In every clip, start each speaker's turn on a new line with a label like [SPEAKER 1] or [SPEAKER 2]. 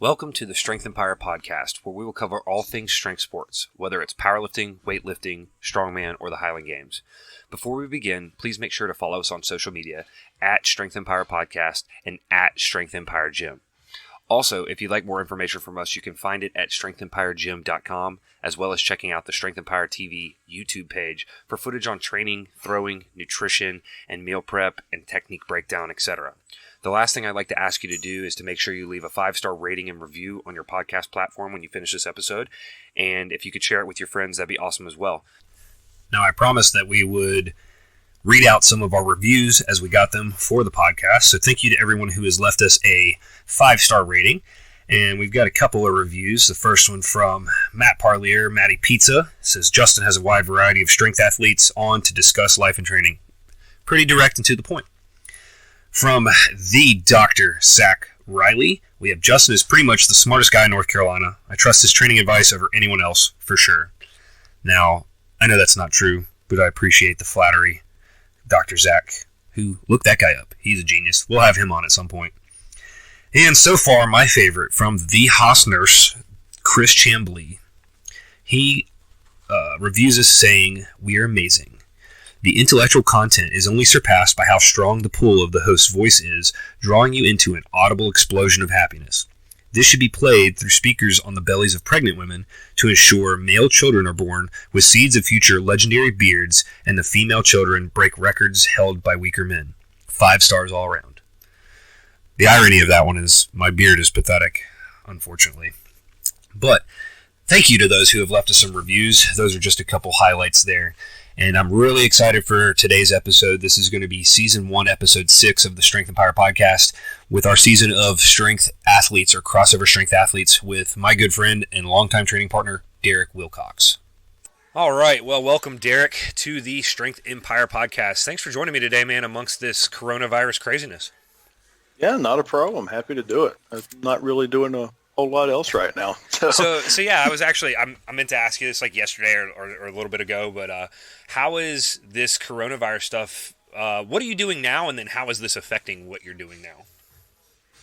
[SPEAKER 1] Welcome to the Strength Empire podcast, where we will cover all things strength sports, whether it's powerlifting, weightlifting, strongman, or the Highland Games. Before we begin, please make sure to follow us on social media at Strength Empire Podcast and at Strength Empire Gym. Also, if you'd like more information from us, you can find it at strengthempire.gym.com, as well as checking out the Strength Empire TV YouTube page for footage on training, throwing, nutrition, and meal prep and technique breakdown, etc. The last thing I'd like to ask you to do is to make sure you leave a 5-star rating and review on your podcast platform when you finish this episode. And if you could share it with your friends, that'd be awesome as well. Now, I promised that we would read out some of our reviews as we got them for the podcast. So thank you to everyone who has left us a 5-star rating. And we've got a couple of reviews. The first one from Matt Parlier, Matty Pizza. It says, Justin has a wide variety of strength athletes on to discuss life and training. Pretty direct and to the point. From the Dr. Zach Riley, we have Justin is pretty much the smartest guy in North Carolina. I trust his training advice over anyone else, for sure. Now, I know that's not true, but I appreciate the flattery. Dr. Zach, who, look that guy up. He's a genius. We'll have him on at some point. And so far, my favorite, from the Haas nurse, Chris Chambly. He reviews us saying, "We are amazing. The intellectual content is only surpassed by how strong the pull of the host's voice is, drawing you into an audible explosion of happiness. This should be played through speakers on the bellies of pregnant women to ensure male children are born with seeds of future legendary beards, and the female children break records held by weaker men. 5 stars all around." The irony of that one is my beard is pathetic, unfortunately. But thank you to those who have left us some reviews. Those are just a couple highlights there. And I'm really excited for today's episode. This is going to be Season 1, Episode 6 of the Strength Empire podcast, with our season of strength athletes or crossover strength athletes with my good friend and longtime training partner, Derek Wilcox. All right. Well, welcome, Derek, to the Strength Empire podcast. Thanks for joining me today, man, amongst this coronavirus craziness.
[SPEAKER 2] Yeah, not a problem. Happy to do it. I'm not really doing a whole lot else right now.
[SPEAKER 1] So yeah, I meant to ask you this like yesterday or a little bit ago, but how is this coronavirus stuff, what are you doing now, and then how is this affecting what you're doing now?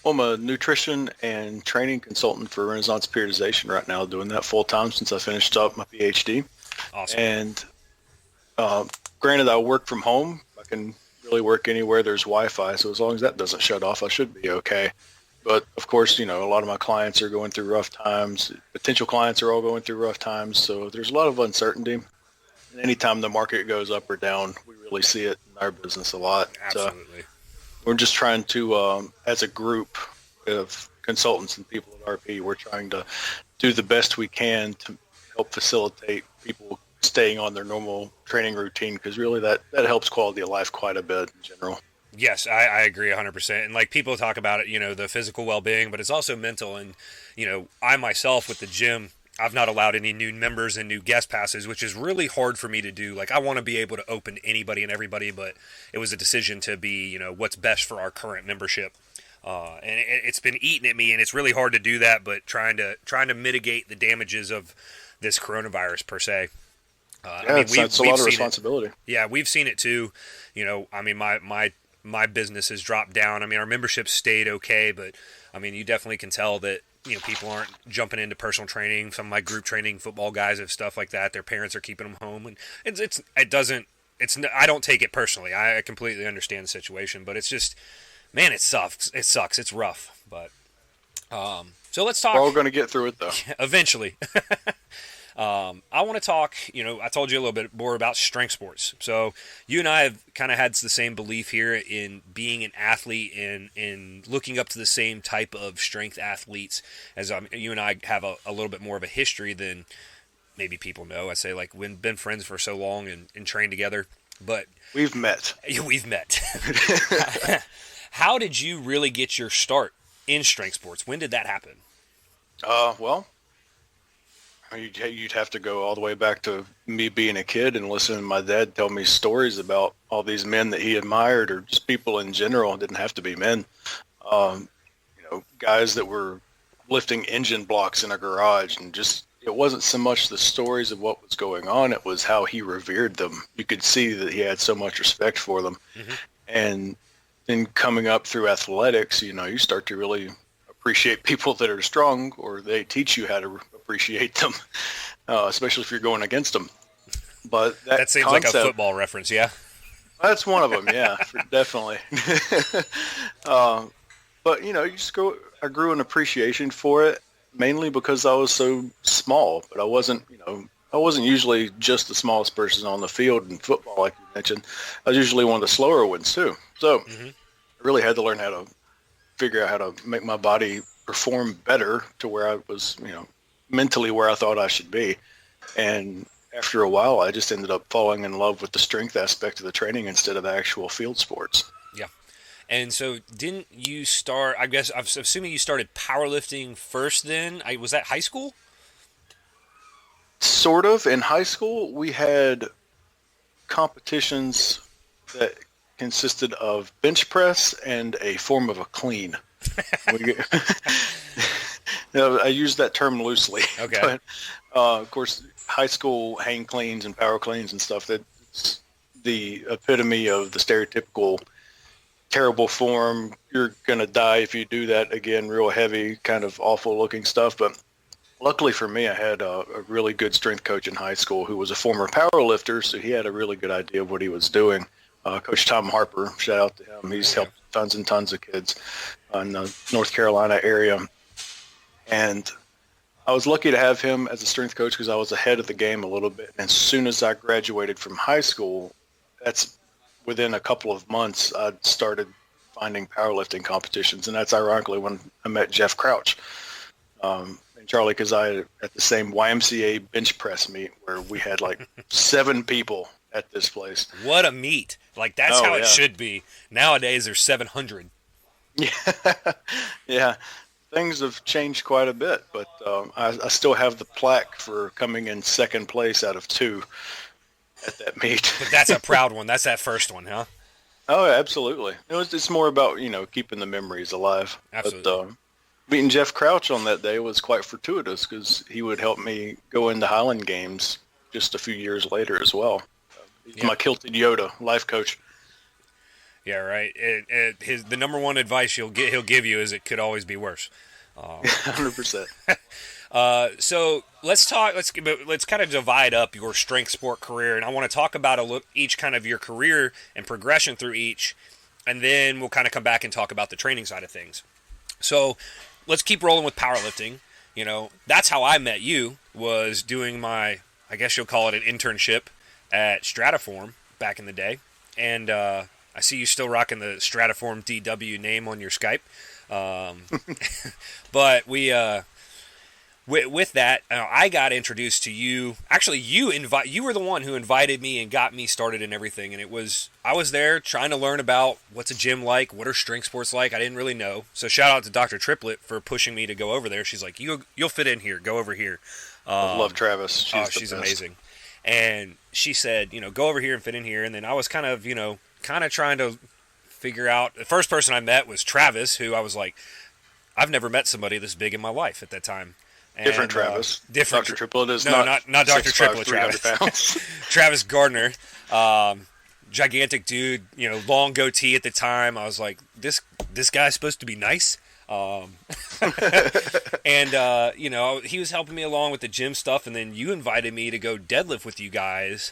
[SPEAKER 2] I'm a nutrition and training consultant for Renaissance Periodization right now, doing that full time since I finished up my PhD.
[SPEAKER 1] Awesome.
[SPEAKER 2] And granted, I work from home. I can really work anywhere there's Wi-Fi, so as long as that doesn't shut off, I should be okay. But, of course, a lot of my clients are going through rough times. Potential clients are all going through rough times. So there's a lot of uncertainty. And anytime the market goes up or down, we really see it in our business a lot.
[SPEAKER 1] Absolutely.
[SPEAKER 2] We're just trying to, as a group of consultants and people at RP, we're trying to do the best we can to help facilitate people staying on their normal training routine, because really that helps quality of life quite a bit in general.
[SPEAKER 1] Yes, I agree 100%. And like people talk about it, the physical well-being, but it's also mental. And, I myself with the gym, I've not allowed any new members and new guest passes, which is really hard for me to do. Like I want to be able to open to anybody and everybody, but it was a decision to be, what's best for our current membership. And it's been eating at me, and it's really hard to do that, but trying to mitigate the damages of this coronavirus per se.
[SPEAKER 2] It's a lot of responsibility.
[SPEAKER 1] Yeah, we've seen it too. My business has dropped down. Our membership stayed okay, but you definitely can tell that people aren't jumping into personal training. Some of my group training football guys have stuff like that. Their parents are keeping them home, and I don't take it personally. I completely understand the situation, but it's just, man, it sucks. It sucks. It's rough, but so let's talk.
[SPEAKER 2] We're all going to get through it though.
[SPEAKER 1] Eventually. I want to talk, I told you a little bit more about strength sports. So you and I have kind of had the same belief here in being an athlete and in looking up to the same type of strength athletes, as you and I have a little bit more of a history than maybe people know. I say, like, we've been friends for so long and trained together, but
[SPEAKER 2] we've met.
[SPEAKER 1] How did you really get your start in strength sports? When did that happen?
[SPEAKER 2] Well, you'd have to go all the way back to me being a kid and listening to my dad tell me stories about all these men that he admired, or just people in general. It didn't have to be men. Guys that were lifting engine blocks in a garage, and just, it wasn't so much the stories of what was going on, it was how he revered them. You could see that he had so much respect for them. Mm-hmm. And then coming up through athletics, you start to really appreciate people that are strong, or they teach you how to appreciate them, especially if you're going against them. But
[SPEAKER 1] that seems like a football reference, yeah.
[SPEAKER 2] That's one of them, yeah, definitely. But I grew an appreciation for it mainly because I was so small. But I wasn't usually just the smallest person on the field in football, like you mentioned. I was usually one of the slower ones too. So I really had to learn how to figure out how to make my body perform better to where I was, mentally where I thought I should be. And after a while, I just ended up falling in love with the strength aspect of the training instead of the actual field sports.
[SPEAKER 1] Yeah. And so didn't you start, I guess, I'm assuming you started powerlifting first then? Was that high school?
[SPEAKER 2] Sort of. In high school, we had competitions that consisted of bench press and a form of a clean. I use that term loosely.
[SPEAKER 1] Okay.
[SPEAKER 2] But, of course, high school hang cleans and power cleans and stuff, that's the epitome of the stereotypical terrible form. You're going to die if you do that again, real heavy, kind of awful looking stuff. But luckily for me, I had a really good strength coach in high school who was a former power lifter, so he had a really good idea of what he was doing. Coach Tom Harper, shout out to him. He's helped tons and tons of kids in the North Carolina area. And I was lucky to have him as a strength coach because I was ahead of the game a little bit. And as soon as I graduated from high school, that's within a couple of months, I started finding powerlifting competitions. And that's ironically when I met Jeff Crouch and Charlie Kazai at the same YMCA bench press meet where we had like 7 people at this place.
[SPEAKER 1] What a meet. Like, that's how it should be. Nowadays, there's 700.
[SPEAKER 2] Yeah. Yeah. Things have changed quite a bit, but I still have the plaque for coming in second place out of 2 at that meet.
[SPEAKER 1] But that's a proud one. That's that first one, huh?
[SPEAKER 2] Oh, absolutely. It's more about, keeping the memories alive.
[SPEAKER 1] Absolutely.
[SPEAKER 2] But meeting Jeff Crouch on that day was quite fortuitous because he would help me go into Highland Games just a few years later as well. He's my kilted Yoda, life coach.
[SPEAKER 1] Yeah, right. The number one advice he'll give you is it could always be worse.
[SPEAKER 2] 100%.
[SPEAKER 1] So let's talk. Let's kind of divide up your strength sport career, and I want to talk about each kind of your career and progression through each, and then we'll kind of come back and talk about the training side of things. So let's keep rolling with powerlifting. That's how I met you, was doing my, I guess you'll call it an internship at Strataform back in the day, and I see you still rocking the Strataform DW name on your Skype. But with that, I got introduced to you. Actually, you were the one who invited me and got me started in everything. And I was there trying to learn about what's a gym like, what are strength sports like. I didn't really know. So shout out to Dr. Triplett for pushing me to go over there. She's like, you'll fit in here. Go over here.
[SPEAKER 2] I love Travis.
[SPEAKER 1] She's amazing. And she said, go over here and fit in here. And then I was kind of trying to figure out. The first person I met was Travis, who I was like, I've never met somebody this big in my life at that time. And,
[SPEAKER 2] different Travis.
[SPEAKER 1] Different.
[SPEAKER 2] Dr. Triplett is
[SPEAKER 1] not Dr. Triplett.
[SPEAKER 2] Travis.
[SPEAKER 1] Travis Gardner, gigantic dude. Long goatee at the time. I was like, this guy's supposed to be nice. And he was helping me along with the gym stuff, and then you invited me to go deadlift with you guys.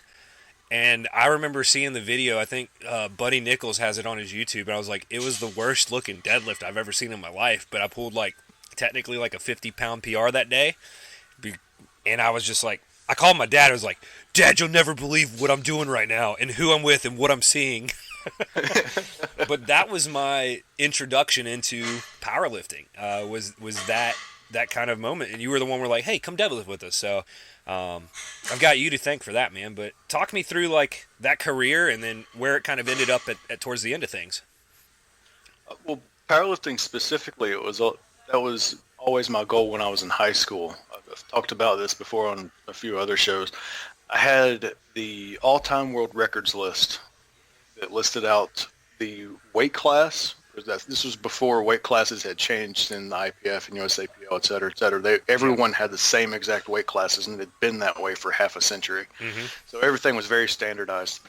[SPEAKER 1] And I remember seeing the video. I think Buddy Nichols has it on his YouTube, and I was like, it was the worst looking deadlift I've ever seen in my life. But I pulled technically a 50-pound PR that day, and I was just like, I called my dad. I was like, Dad, you'll never believe what I'm doing right now and who I'm with and what I'm seeing. But that was my introduction into powerlifting. Was that kind of moment, and you were the one who were like, hey, come deadlift with us. So I've got you to thank for that, man. But talk me through that career and then where it kind of ended up at towards the end of things.
[SPEAKER 2] Well, powerlifting specifically, that was always my goal when I was in high school. I've talked about this before on a few other shows. I had the all-time world records list that listed out the weight class. This was before weight classes had changed in the IPF and USAPL, et cetera, et cetera. Everyone had the same exact weight classes, and it had been that way for half a century. Mm-hmm. So everything was very standardized.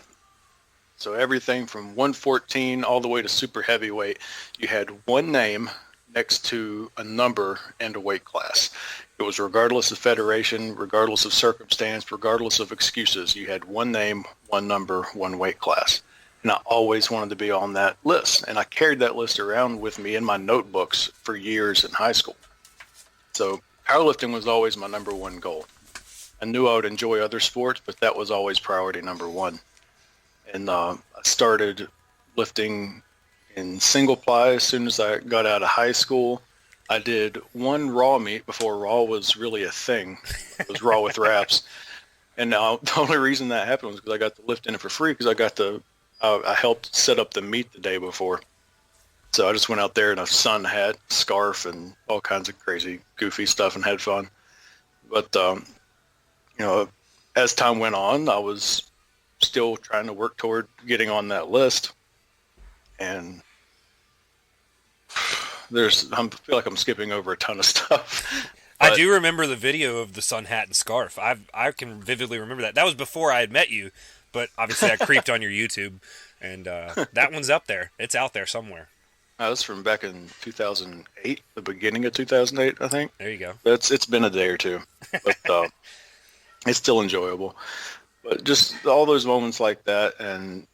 [SPEAKER 2] So everything from 114 all the way to super heavyweight, you had one name, next to a number and a weight class. It was regardless of federation, regardless of circumstance, regardless of excuses. You had one name, one number, one weight class. And I always wanted to be on that list. And I carried that list around with me in my notebooks for years in high school. So powerlifting was always my number one goal. I knew I would enjoy other sports, but that was always priority number one. And I started lifting in single ply as soon as I got out of high school. I did one raw meet before raw was really a thing. It was raw with wraps. And now the only reason that happened was because I got to lift in it for free because I helped set up the meet the day before. So I just went out there in a sun hat, scarf, and all kinds of crazy, goofy stuff and had fun. But, as time went on, I was still trying to work toward getting on that list. And I feel like I'm skipping over a ton of stuff.
[SPEAKER 1] I do remember the video of the sun hat and scarf. I can vividly remember that. That was before I had met you, but obviously I creeped on your YouTube, and that one's up there. It's out there somewhere.
[SPEAKER 2] That was from back in 2008, the beginning of 2008, I think.
[SPEAKER 1] There you go.
[SPEAKER 2] It's been a day or two, but it's still enjoyable. But just all those moments like that, and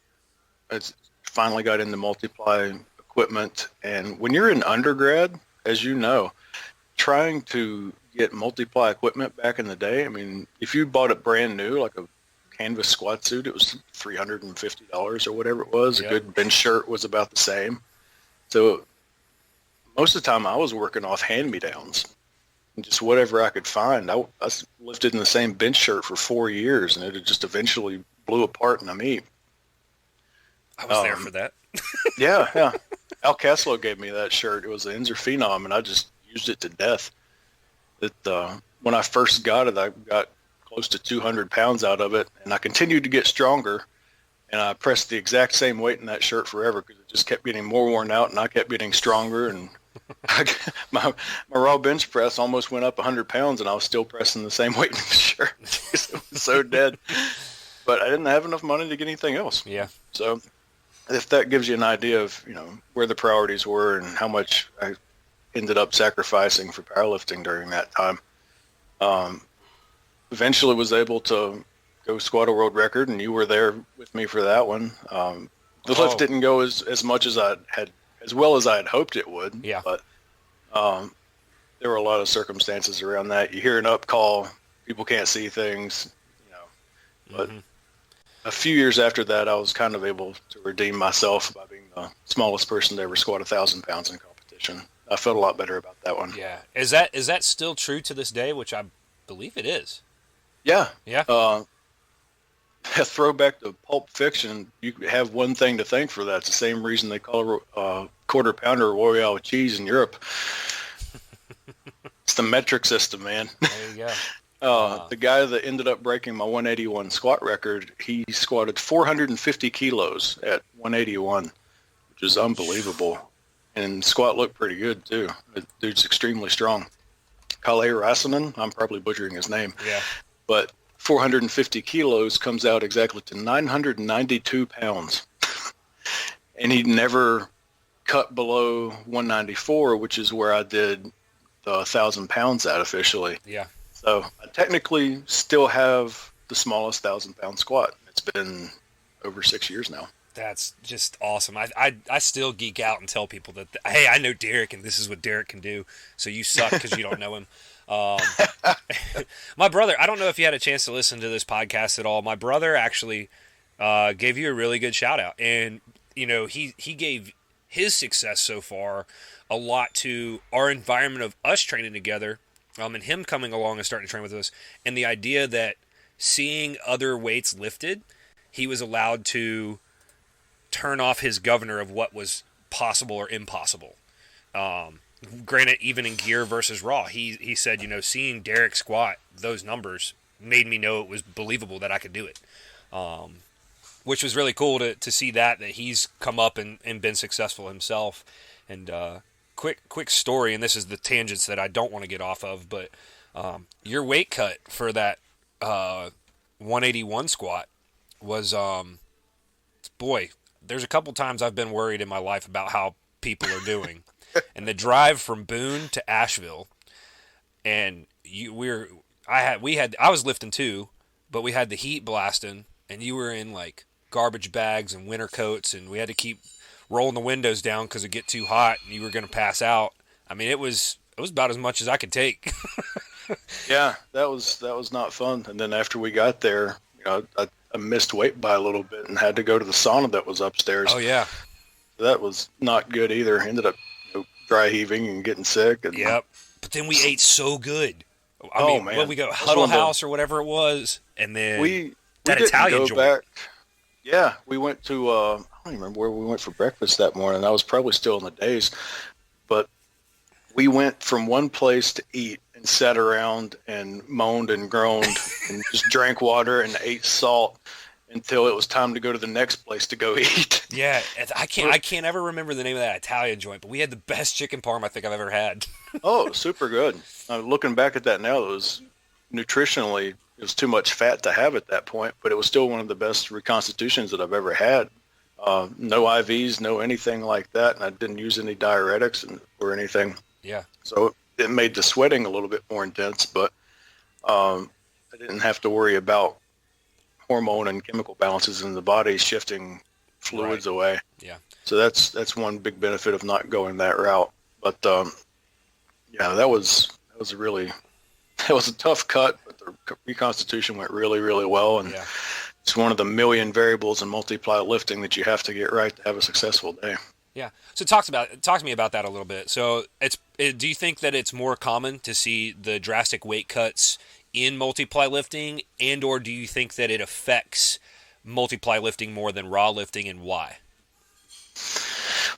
[SPEAKER 2] it's finally got into multiply equipment. And when you're in undergrad, as you know, trying to get multiply equipment back in the day, I mean, if you bought it brand new, like a canvas squat suit, it was $350 or whatever it was. Yep. A good bench shirt was about the same. So most of the time I was working off hand-me-downs, just whatever I could find. I lifted in the same bench shirt for 4 years, and it just eventually blew apart in a meet.
[SPEAKER 1] I was there for that.
[SPEAKER 2] Yeah. Al Caslow gave me that shirt. It was an Inzer Phenom, and I just used it to death. When I first got it, I got close to 200 pounds out of it, and I continued to get stronger. And I pressed the exact same weight in that shirt forever because it just kept getting more worn out, and I kept getting stronger. And my raw bench press almost went up 100 pounds, and I was still pressing the same weight in the shirt. It was so dead. But I didn't have enough money to get anything else.
[SPEAKER 1] Yeah.
[SPEAKER 2] So if that gives you an idea of where the priorities were and how much I ended up sacrificing for powerlifting during that time, eventually was able to go squat a world record, and you were there with me for that one. The lift didn't go as much as as well as I had hoped it would.
[SPEAKER 1] Yeah.
[SPEAKER 2] But there were a lot of circumstances around that. You hear an up call, people can't see things, But a few years after that, I was kind of able to redeem myself by being the smallest person to ever squat 1,000 pounds in competition. I felt a lot better about that one.
[SPEAKER 1] Yeah. Is that still true to this day? Which I believe it is.
[SPEAKER 2] Yeah.
[SPEAKER 1] Yeah.
[SPEAKER 2] A throwback to Pulp Fiction, you have one thing to thank for that. It's the same reason they call a quarter pounder Royale with cheese in Europe. It's the metric system, man.
[SPEAKER 1] There you go.
[SPEAKER 2] The guy that ended up breaking my 181 squat record, he squatted 450 kilos at 181, which is unbelievable. And squat looked pretty good, too. The dude's extremely strong. Kalle Rasanen, I'm probably butchering his name.
[SPEAKER 1] Yeah.
[SPEAKER 2] But 450 kilos comes out exactly to 992 pounds. And he never cut below 194, which is where I did the 1,000 pounds at officially.
[SPEAKER 1] Yeah.
[SPEAKER 2] So I technically still have the smallest 1,000-pound squat. It's been over 6 years now.
[SPEAKER 1] That's just awesome. I still geek out and tell people that, hey, I know Derek, and this is what Derek can do, so you suck because you don't know him. My brother, I don't know if you had a chance to listen to this podcast at all. My brother actually gave you a really good shout-out, and he gave his success so far a lot to our environment of us training together, and him coming along and starting to train with us, and the idea that seeing other weights lifted, he was allowed to turn off his governor of what was possible or impossible. Granted, even in gear versus raw, he said, seeing Derek squat those numbers made me know it was believable that I could do it, which was really cool to see that he's come up and been successful himself. And quick story, and this is the tangents that I don't want to get off of, but your weight cut for that 181 squat was, boy, there's a couple times I've been worried in my life about how people are doing. and the drive from Boone to Asheville, and I was lifting too, but we had the heat blasting, and you were in like garbage bags and winter coats, and we had to keep rolling the windows down because it'd get too hot, and you were going to pass out. I mean, it was about as much as I could take.
[SPEAKER 2] Yeah, that was not fun. And then after we got there, I missed weight by a little bit and had to go to the sauna that was upstairs.
[SPEAKER 1] Oh yeah,
[SPEAKER 2] that was not good either. Ended up dry heaving and getting sick. And,
[SPEAKER 1] yep. But then we ate so good. I mean,
[SPEAKER 2] man,
[SPEAKER 1] when we go Huddle House or whatever it was, and then
[SPEAKER 2] we
[SPEAKER 1] that Italian joint.
[SPEAKER 2] Back. Yeah, we went to I don't even remember where we went for breakfast that morning. I was probably still in the days, but we went from one place to eat and sat around and moaned and groaned and just drank water and ate salt until it was time to go to the next place to go eat.
[SPEAKER 1] Yeah, I can't ever remember the name of that Italian joint, but we had the best chicken parm I think I've ever had.
[SPEAKER 2] Oh, super good. Looking back at that now, it was nutritionally, it was too much fat to have at that point, but it was still one of the best reconstitutions that I've ever had. No IVs, no anything like that, and I didn't use any diuretics or anything.
[SPEAKER 1] Yeah.
[SPEAKER 2] So it made the sweating a little bit more intense, but I didn't have to worry about hormone and chemical balances in the body shifting fluids away.
[SPEAKER 1] Yeah.
[SPEAKER 2] So that's one big benefit of not going that route. But yeah, that was a tough cut, but the reconstitution went really, really well, and it's one of the million variables in multiply lifting that you have to get right to have a successful day.
[SPEAKER 1] Yeah. So talk to me about that a little bit. So do you think that it's more common to see the drastic weight cuts in multiply lifting, and or do you think that it affects multiply lifting more than raw lifting, and why?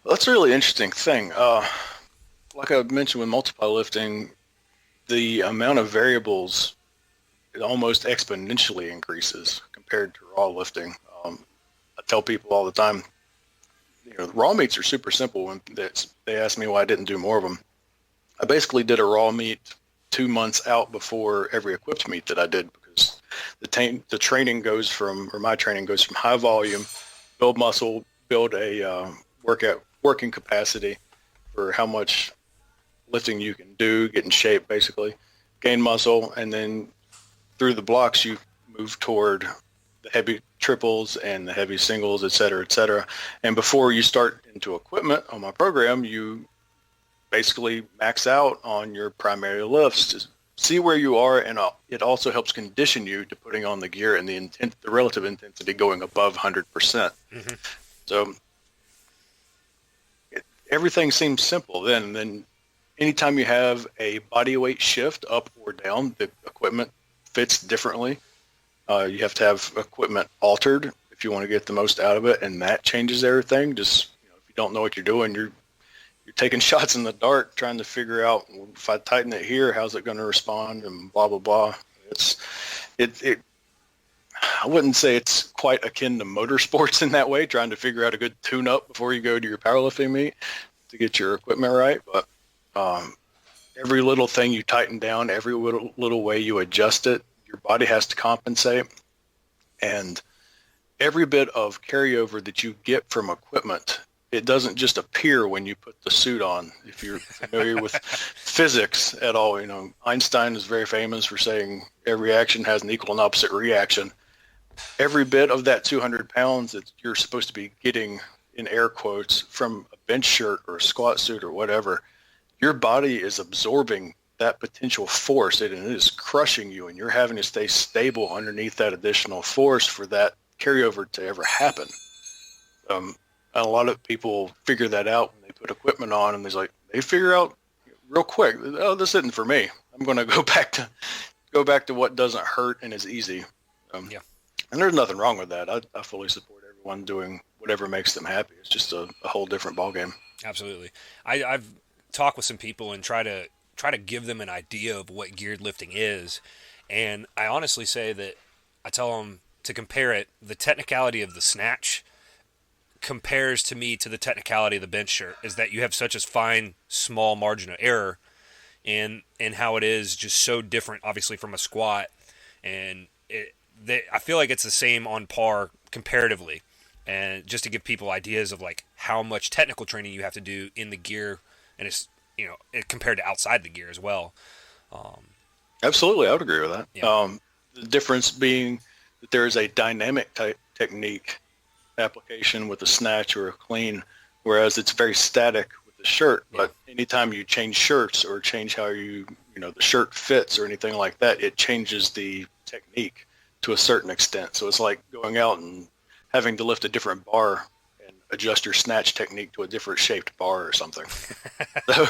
[SPEAKER 2] Well, that's a really interesting thing. Like I mentioned with multiply lifting, the amount of variables it almost exponentially increases compared to raw lifting. I tell people all the time, raw meets are super simple. When they ask me why I didn't do more of them, I basically did a raw meet 2 months out before every equipped meet that I did, because the training goes from, or my training goes from high volume, build muscle, build a working capacity for how much lifting you can do, get in shape basically, gain muscle, and then through the blocks you move toward the heavy triples and the heavy singles, et cetera, and before you start into equipment on my program, you basically max out on your primary lifts to see where you are, and it also helps condition you to putting on the gear and the relative intensity going above 100%. Mm-hmm. So everything seems simple then. And then anytime you have a body weight shift up or down, the equipment fits differently. You have to have equipment altered if you want to get the most out of it, and that changes everything. Just if you don't know what you're doing, you're taking shots in the dark trying to figure out, if I tighten it here, how's it going to respond, and blah blah blah. I wouldn't say it's quite akin to motorsports in that way, trying to figure out a good tune-up before you go to your powerlifting meet to get your equipment right. But every little thing you tighten down, every little way you adjust it, your body has to compensate. And every bit of carryover that you get from equipment, it doesn't just appear when you put the suit on. If you're familiar with physics at all, Einstein is very famous for saying every action has an equal and opposite reaction. Every bit of that 200 pounds that you're supposed to be getting, in air quotes, from a bench shirt or a squat suit or whatever, your body is absorbing that potential force, and it is crushing you, and you're having to stay stable underneath that additional force for that carryover to ever happen. And a lot of people figure that out when they put equipment on, and they figure out real quick, oh, this isn't for me. I'm going to go back to what doesn't hurt and is easy.
[SPEAKER 1] Yeah.
[SPEAKER 2] And there's nothing wrong with that. I fully support everyone doing whatever makes them happy. It's just a whole different ballgame.
[SPEAKER 1] Absolutely. I've talked with some people and try to give them an idea of what geared lifting is, and I honestly say that I tell them to compare it. The technicality of the snatch compares to me to the technicality of the bench shirt, is that you have such a fine, small margin of error in how it is just so different, obviously, from a squat, and I feel like it's the same on par comparatively, and just to give people ideas of like how much technical training you have to do in the gear and it's compared to outside the gear as well.
[SPEAKER 2] Absolutely, I would agree with that.
[SPEAKER 1] Yeah.
[SPEAKER 2] The difference being that there is a dynamic type technique application with a snatch or a clean, whereas it's very static with the shirt.
[SPEAKER 1] Yeah.
[SPEAKER 2] But anytime you change shirts or change how the shirt fits or anything like that, it changes the technique to a certain extent. So it's like going out and having to lift a different bar and adjust your snatch technique to a different shaped bar or something. So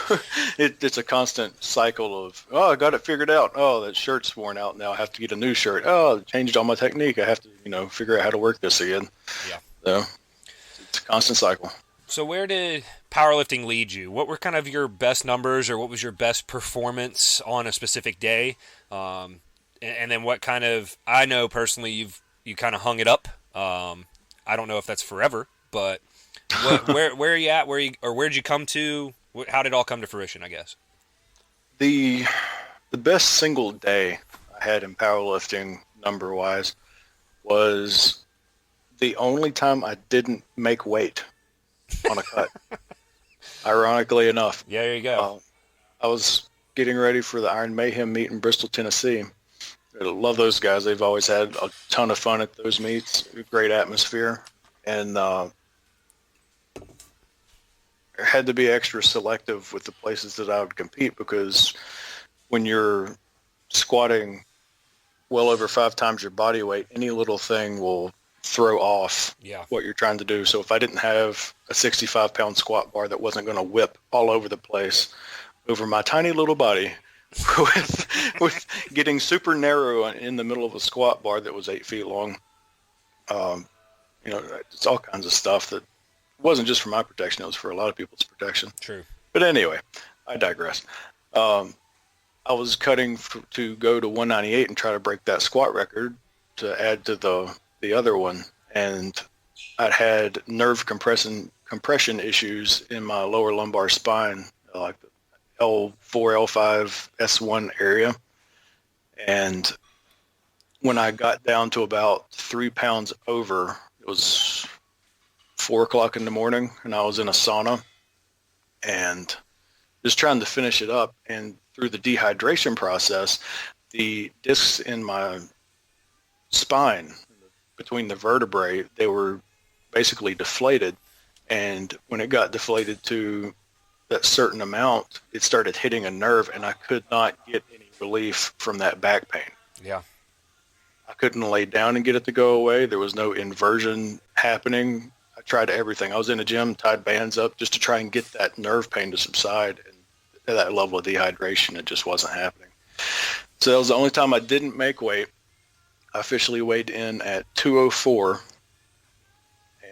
[SPEAKER 2] it's a constant cycle of, oh, I got it figured out. Oh, that shirt's worn out now. I have to get a new shirt. Oh, I changed all my technique. I have to, figure out how to work this again.
[SPEAKER 1] Yeah.
[SPEAKER 2] So it's a constant cycle.
[SPEAKER 1] So where did powerlifting lead you? What were kind of your best numbers, or what was your best performance on a specific day? And then what kind of, I know personally you kind of hung it up. I don't know if that's forever, but where are you at? Where'd you come to? How did it all come to fruition, I guess?
[SPEAKER 2] The best single day I had in powerlifting number wise was the only time I didn't make weight on a cut. Ironically enough.
[SPEAKER 1] Yeah, there you go.
[SPEAKER 2] I was getting ready for the Iron Mayhem meet in Bristol, Tennessee. I love those guys. They've always had a ton of fun at those meets. Great atmosphere. And I had to be extra selective with the places that I would compete, because when you're squatting well over 5 times your body weight, any little thing will throw off what you're trying to do. So if I didn't have a 65-pound squat bar that wasn't going to whip all over the place over my tiny little body, with getting super narrow in the middle of a squat bar that was 8 feet long, it's all kinds of stuff that wasn't just for my protection. It was for a lot of people's protection.
[SPEAKER 1] True.
[SPEAKER 2] But anyway, I digress. I was cutting to go to 198 and try to break that squat record to add to the other one. And I'd had nerve compression issues in my lower lumbar spine, like the L4, L5, S1 area. And when I got down to about 3 pounds over, it was 4 o'clock in the morning, and I was in a sauna and just trying to finish it up. And through the dehydration process, the discs in my spine between the vertebrae, they were basically deflated. And when it got deflated to that certain amount, it started hitting a nerve, and I could not get any relief from that back pain.
[SPEAKER 1] Yeah.
[SPEAKER 2] I couldn't lay down and get it to go away. There was no inversion happening. I tried everything. I was in a gym, tied bands up just to try and get that nerve pain to subside. And at that level of dehydration, it just wasn't happening. So that was the only time I didn't make weight. I officially weighed in at 204,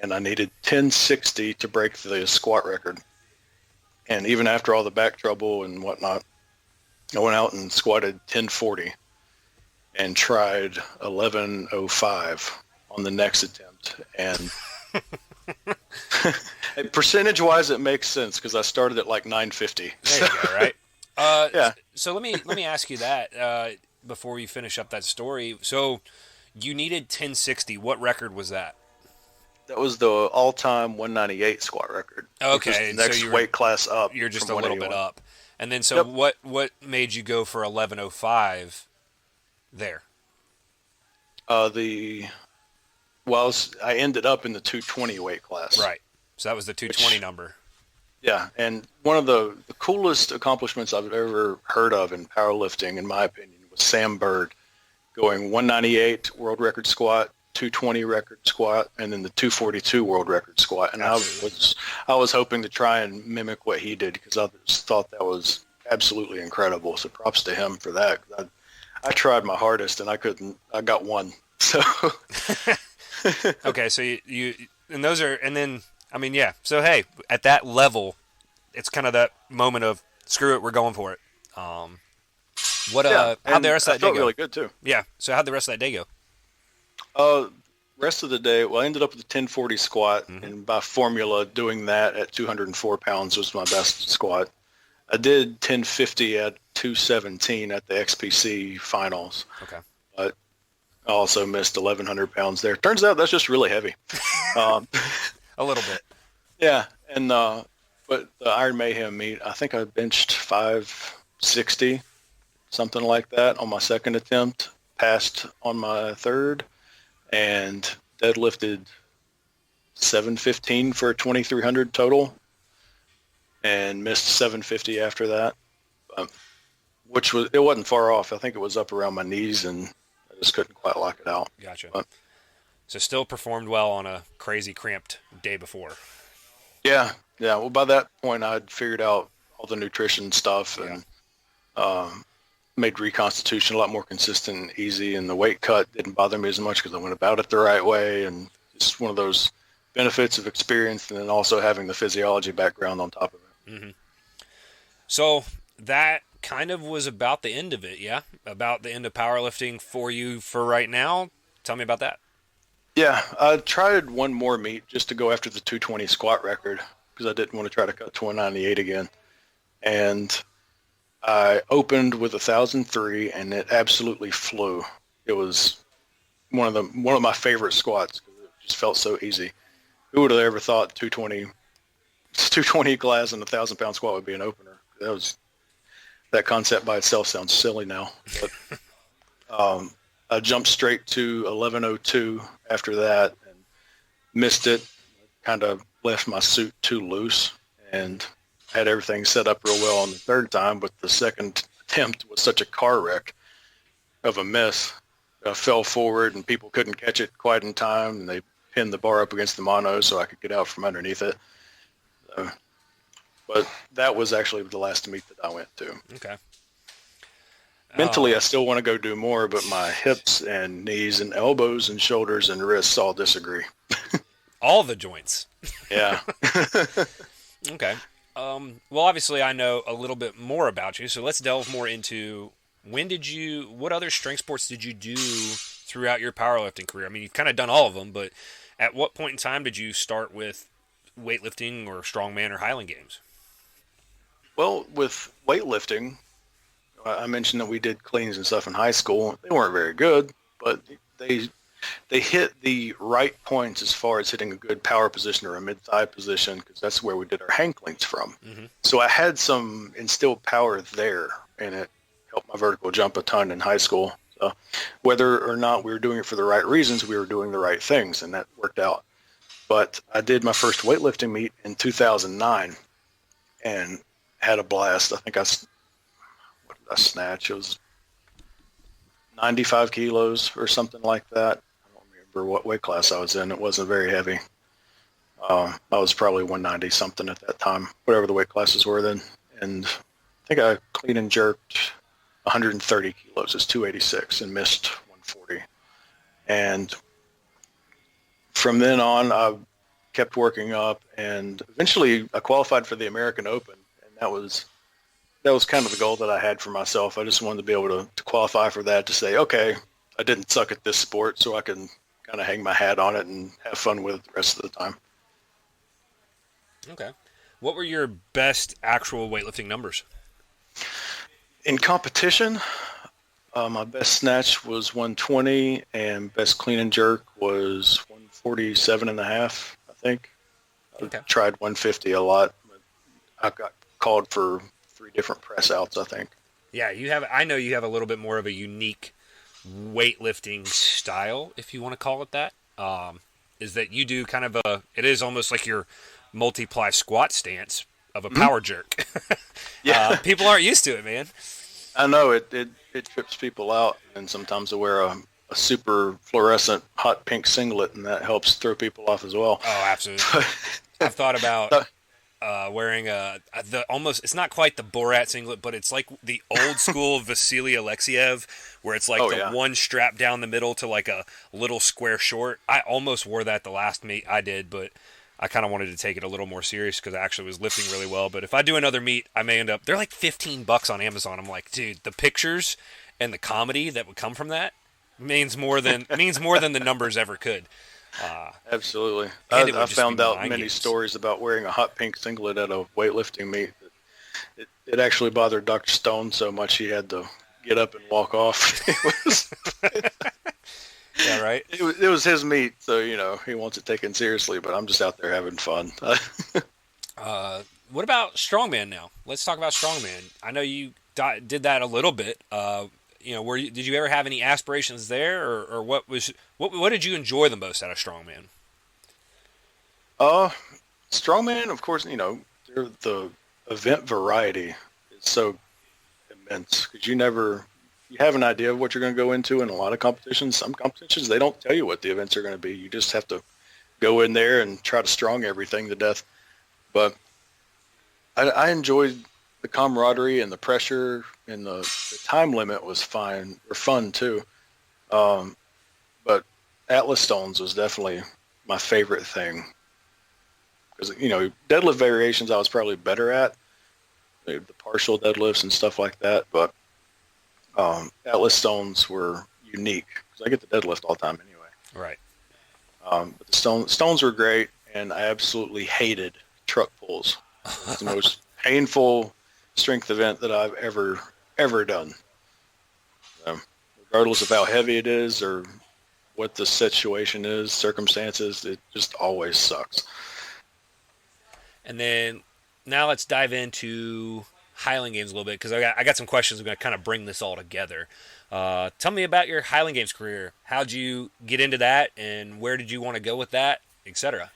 [SPEAKER 2] and I needed 1060 to break the squat record. And even after all the back trouble and whatnot, I went out and squatted 1040 and tried 1105 on the next attempt. And percentage-wise, it makes sense because I started at like 950.
[SPEAKER 1] There you go, right?
[SPEAKER 2] Yeah.
[SPEAKER 1] So let me ask you that before you finish up that story. So you needed 1060. What record was that?
[SPEAKER 2] That was the all-time 198 squat record.
[SPEAKER 1] Okay,
[SPEAKER 2] the next weight class up.
[SPEAKER 1] You're just
[SPEAKER 2] from
[SPEAKER 1] a little bit up. And then, so
[SPEAKER 2] Yep.
[SPEAKER 1] what made you go for 1105 there?
[SPEAKER 2] I ended up in the 220 weight class.
[SPEAKER 1] Right. So that was the 220 number.
[SPEAKER 2] Yeah, and one of the coolest accomplishments I've ever heard of in powerlifting, in my opinion, was Sam Bird going 198 world record squat, 220 record squat, and then the 242 world record squat. And absolutely. I was hoping to try and mimic what he did because I just thought that was absolutely incredible. So props to him for that. I tried my hardest and I couldn't. I got one. So
[SPEAKER 1] okay, so you and those are, and then I mean, yeah. So hey, at that level, it's kind of that moment of screw it, we're going for it. How'd the rest of that day go?
[SPEAKER 2] Felt really good too.
[SPEAKER 1] Yeah. So how'd the rest of that day go?
[SPEAKER 2] Rest of the day, I ended up with a 1040 squat, and by formula, doing that at 204 pounds was my best squat. I did 1050 at 217 at the XPC finals.
[SPEAKER 1] Okay.
[SPEAKER 2] But I also missed 1,100 pounds there. Turns out that's just really heavy.
[SPEAKER 1] A little bit.
[SPEAKER 2] Yeah, and but But the Iron Mayhem meet, I think I benched 560, something like that, on my second attempt, passed on my third, and deadlifted 715 for 2,300 total, and missed 750 after that, it wasn't far off. I think it was up around my knees, and I just couldn't quite lock it out.
[SPEAKER 1] Gotcha.
[SPEAKER 2] But,
[SPEAKER 1] so still performed well on a crazy cramped day before.
[SPEAKER 2] Yeah. Well, by that point, I'd figured out all the nutrition stuff and made reconstitution a lot more consistent and easy, and the weight cut didn't bother me as much because I went about it the right way, and just one of those benefits of experience, and then also having the physiology background on top of it.
[SPEAKER 1] Mm-hmm. So that kind of was about the end of it, yeah? About the end of powerlifting for you for right now? Tell me about that.
[SPEAKER 2] Yeah, I tried one more meet just to go after the 220 squat record because I didn't want to try to cut to 198 again. And I opened with 1,003, and it absolutely flew. It was one of my favorite squats because it just felt so easy. Who would have ever thought 220 class and 1,000-pound squat would be an opener? That concept by itself sounds silly now. But, I jumped straight to 1102 after that and missed it. Kind of left my suit too loose and had everything set up real well on the third time, but the second attempt was such a car wreck of a miss. I fell forward and people couldn't catch it quite in time, and they pinned the bar up against the mono so I could get out from underneath it. But that was actually the last meet that I went to.
[SPEAKER 1] Okay.
[SPEAKER 2] Mentally, I still want to go do more, but my hips and knees and elbows and shoulders and wrists all disagree.
[SPEAKER 1] All the joints.
[SPEAKER 2] Yeah.
[SPEAKER 1] Okay. Well, obviously, I know a little bit more about you, so let's delve more into what other strength sports did you do throughout your powerlifting career? I mean, you've kind of done all of them, but at what point in time did you start with weightlifting or strongman or Highland games?
[SPEAKER 2] Well, with weightlifting, I mentioned that we did cleans and stuff in high school. They weren't very good, but they hit the right points as far as hitting a good power position or a mid-thigh position, because that's where we did our hang cleans from. Mm-hmm. So I had some instilled power there, and it helped my vertical jump a ton in high school. So whether or not we were doing it for the right reasons, we were doing the right things, and that worked out. But I did my first weightlifting meet in 2009 and had a blast. I think what did I snatch? It was 95 kilos or something like that. I don't remember what weight class I was in. It wasn't very heavy. I was probably 190 something at that time, whatever the weight classes were then. And I think I clean and jerked 130 kilos is 286 and missed 140. And from then on, I kept working up, and eventually I qualified for the American Open, and that was kind of the goal that I had for myself. I just wanted to be able to qualify for that, to say, okay, I didn't suck at this sport, so I can kind of hang my hat on it and have fun with it the rest of the time.
[SPEAKER 1] Okay. What were your best actual weightlifting numbers?
[SPEAKER 2] In competition, my best snatch was 120, and best clean and jerk was 147 and a half, I think.
[SPEAKER 1] Okay.
[SPEAKER 2] I tried 150 a lot, but I got called for 3 different press outs, I think.
[SPEAKER 1] Yeah, I know you have a little bit more of a unique weightlifting style, if you want to call it that. Is that you do kind of it is almost like your multiply squat stance of a power jerk.
[SPEAKER 2] Yeah.
[SPEAKER 1] People aren't used to it, man.
[SPEAKER 2] I know it trips people out, and sometimes I wear a super fluorescent hot pink singlet, and that helps throw people off as well.
[SPEAKER 1] Oh, absolutely. I've thought about wearing it's not quite the Borat singlet, but it's like the old school Vasily Alexiev, where it's like one strap down the middle to like a little square short. I almost wore that the last meet I did, but I kind of wanted to take it a little more serious because I actually was lifting really well. But if I do another meet, I may end up, they're like $15 on Amazon. I'm like, dude, the pictures and the comedy that would come from that means more than the numbers ever could.
[SPEAKER 2] Absolutely. I found out many stories about wearing a hot pink singlet at a weightlifting meet. It actually bothered Dr. Stone so much he had to get up and walk off.
[SPEAKER 1] Yeah, right.
[SPEAKER 2] It was his meet, so he wants it taken seriously. But I'm just out there having fun.
[SPEAKER 1] What about strongman now? Let's talk about strongman. I know you did that a little bit. Did you ever have any aspirations there, or what did you enjoy the most out of strongman?
[SPEAKER 2] Uh, Strongman, of course, the event variety is so immense because you have an idea of what you're going to go into in a lot of competitions. Some competitions, they don't tell you what the events are going to be. You just have to go in there and try to strong everything to death. But I enjoyed the camaraderie and the pressure, and the time limit was fun too. But Atlas Stones was definitely my favorite thing because deadlift variations I was probably better at, the partial deadlifts and stuff like that. But Atlas Stones were unique because I get the deadlift all the time anyway.
[SPEAKER 1] Right.
[SPEAKER 2] But the stones were great, and I absolutely hated truck pulls. It's the most painful strength event that I've ever done. Regardless of how heavy it is or what the situation is, circumstances, it just always sucks.
[SPEAKER 1] And then now let's dive into Highland Games a little bit because I got some questions. I'm going to kind of bring this all together. Tell me about your Highland Games career. How'd you get into that, and where did you want to go with that, etc.?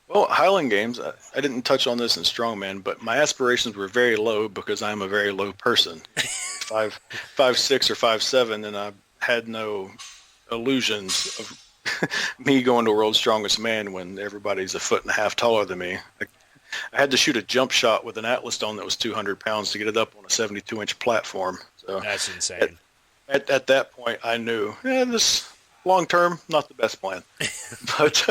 [SPEAKER 2] Well, Highland Games, I didn't touch on this in Strongman, but my aspirations were very low because I'm a very low person. 5'6" or 5'7", and I had no illusions of me going to World's Strongest Man when everybody's a foot and a half taller than me. I had to shoot a jump shot with an Atlas Stone that was 200 pounds to get it up on a 72-inch platform. So
[SPEAKER 1] that's insane.
[SPEAKER 2] At that point, I knew this long term, not the best plan. But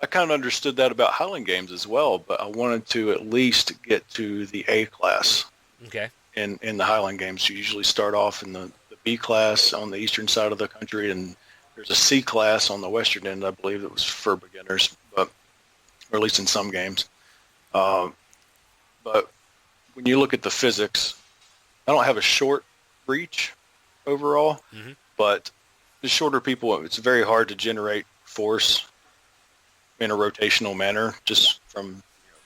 [SPEAKER 2] I kind of understood that about Highland Games as well. But I wanted to at least get to the A class.
[SPEAKER 1] Okay.
[SPEAKER 2] In the Highland Games, you usually start off in the B class on the eastern side of the country, and there's a C class on the western end, I believe, that was for beginners, or at least in some games. But when you look at the physics, I don't have a short reach overall, but the shorter people, it's very hard to generate force in a rotational manner just from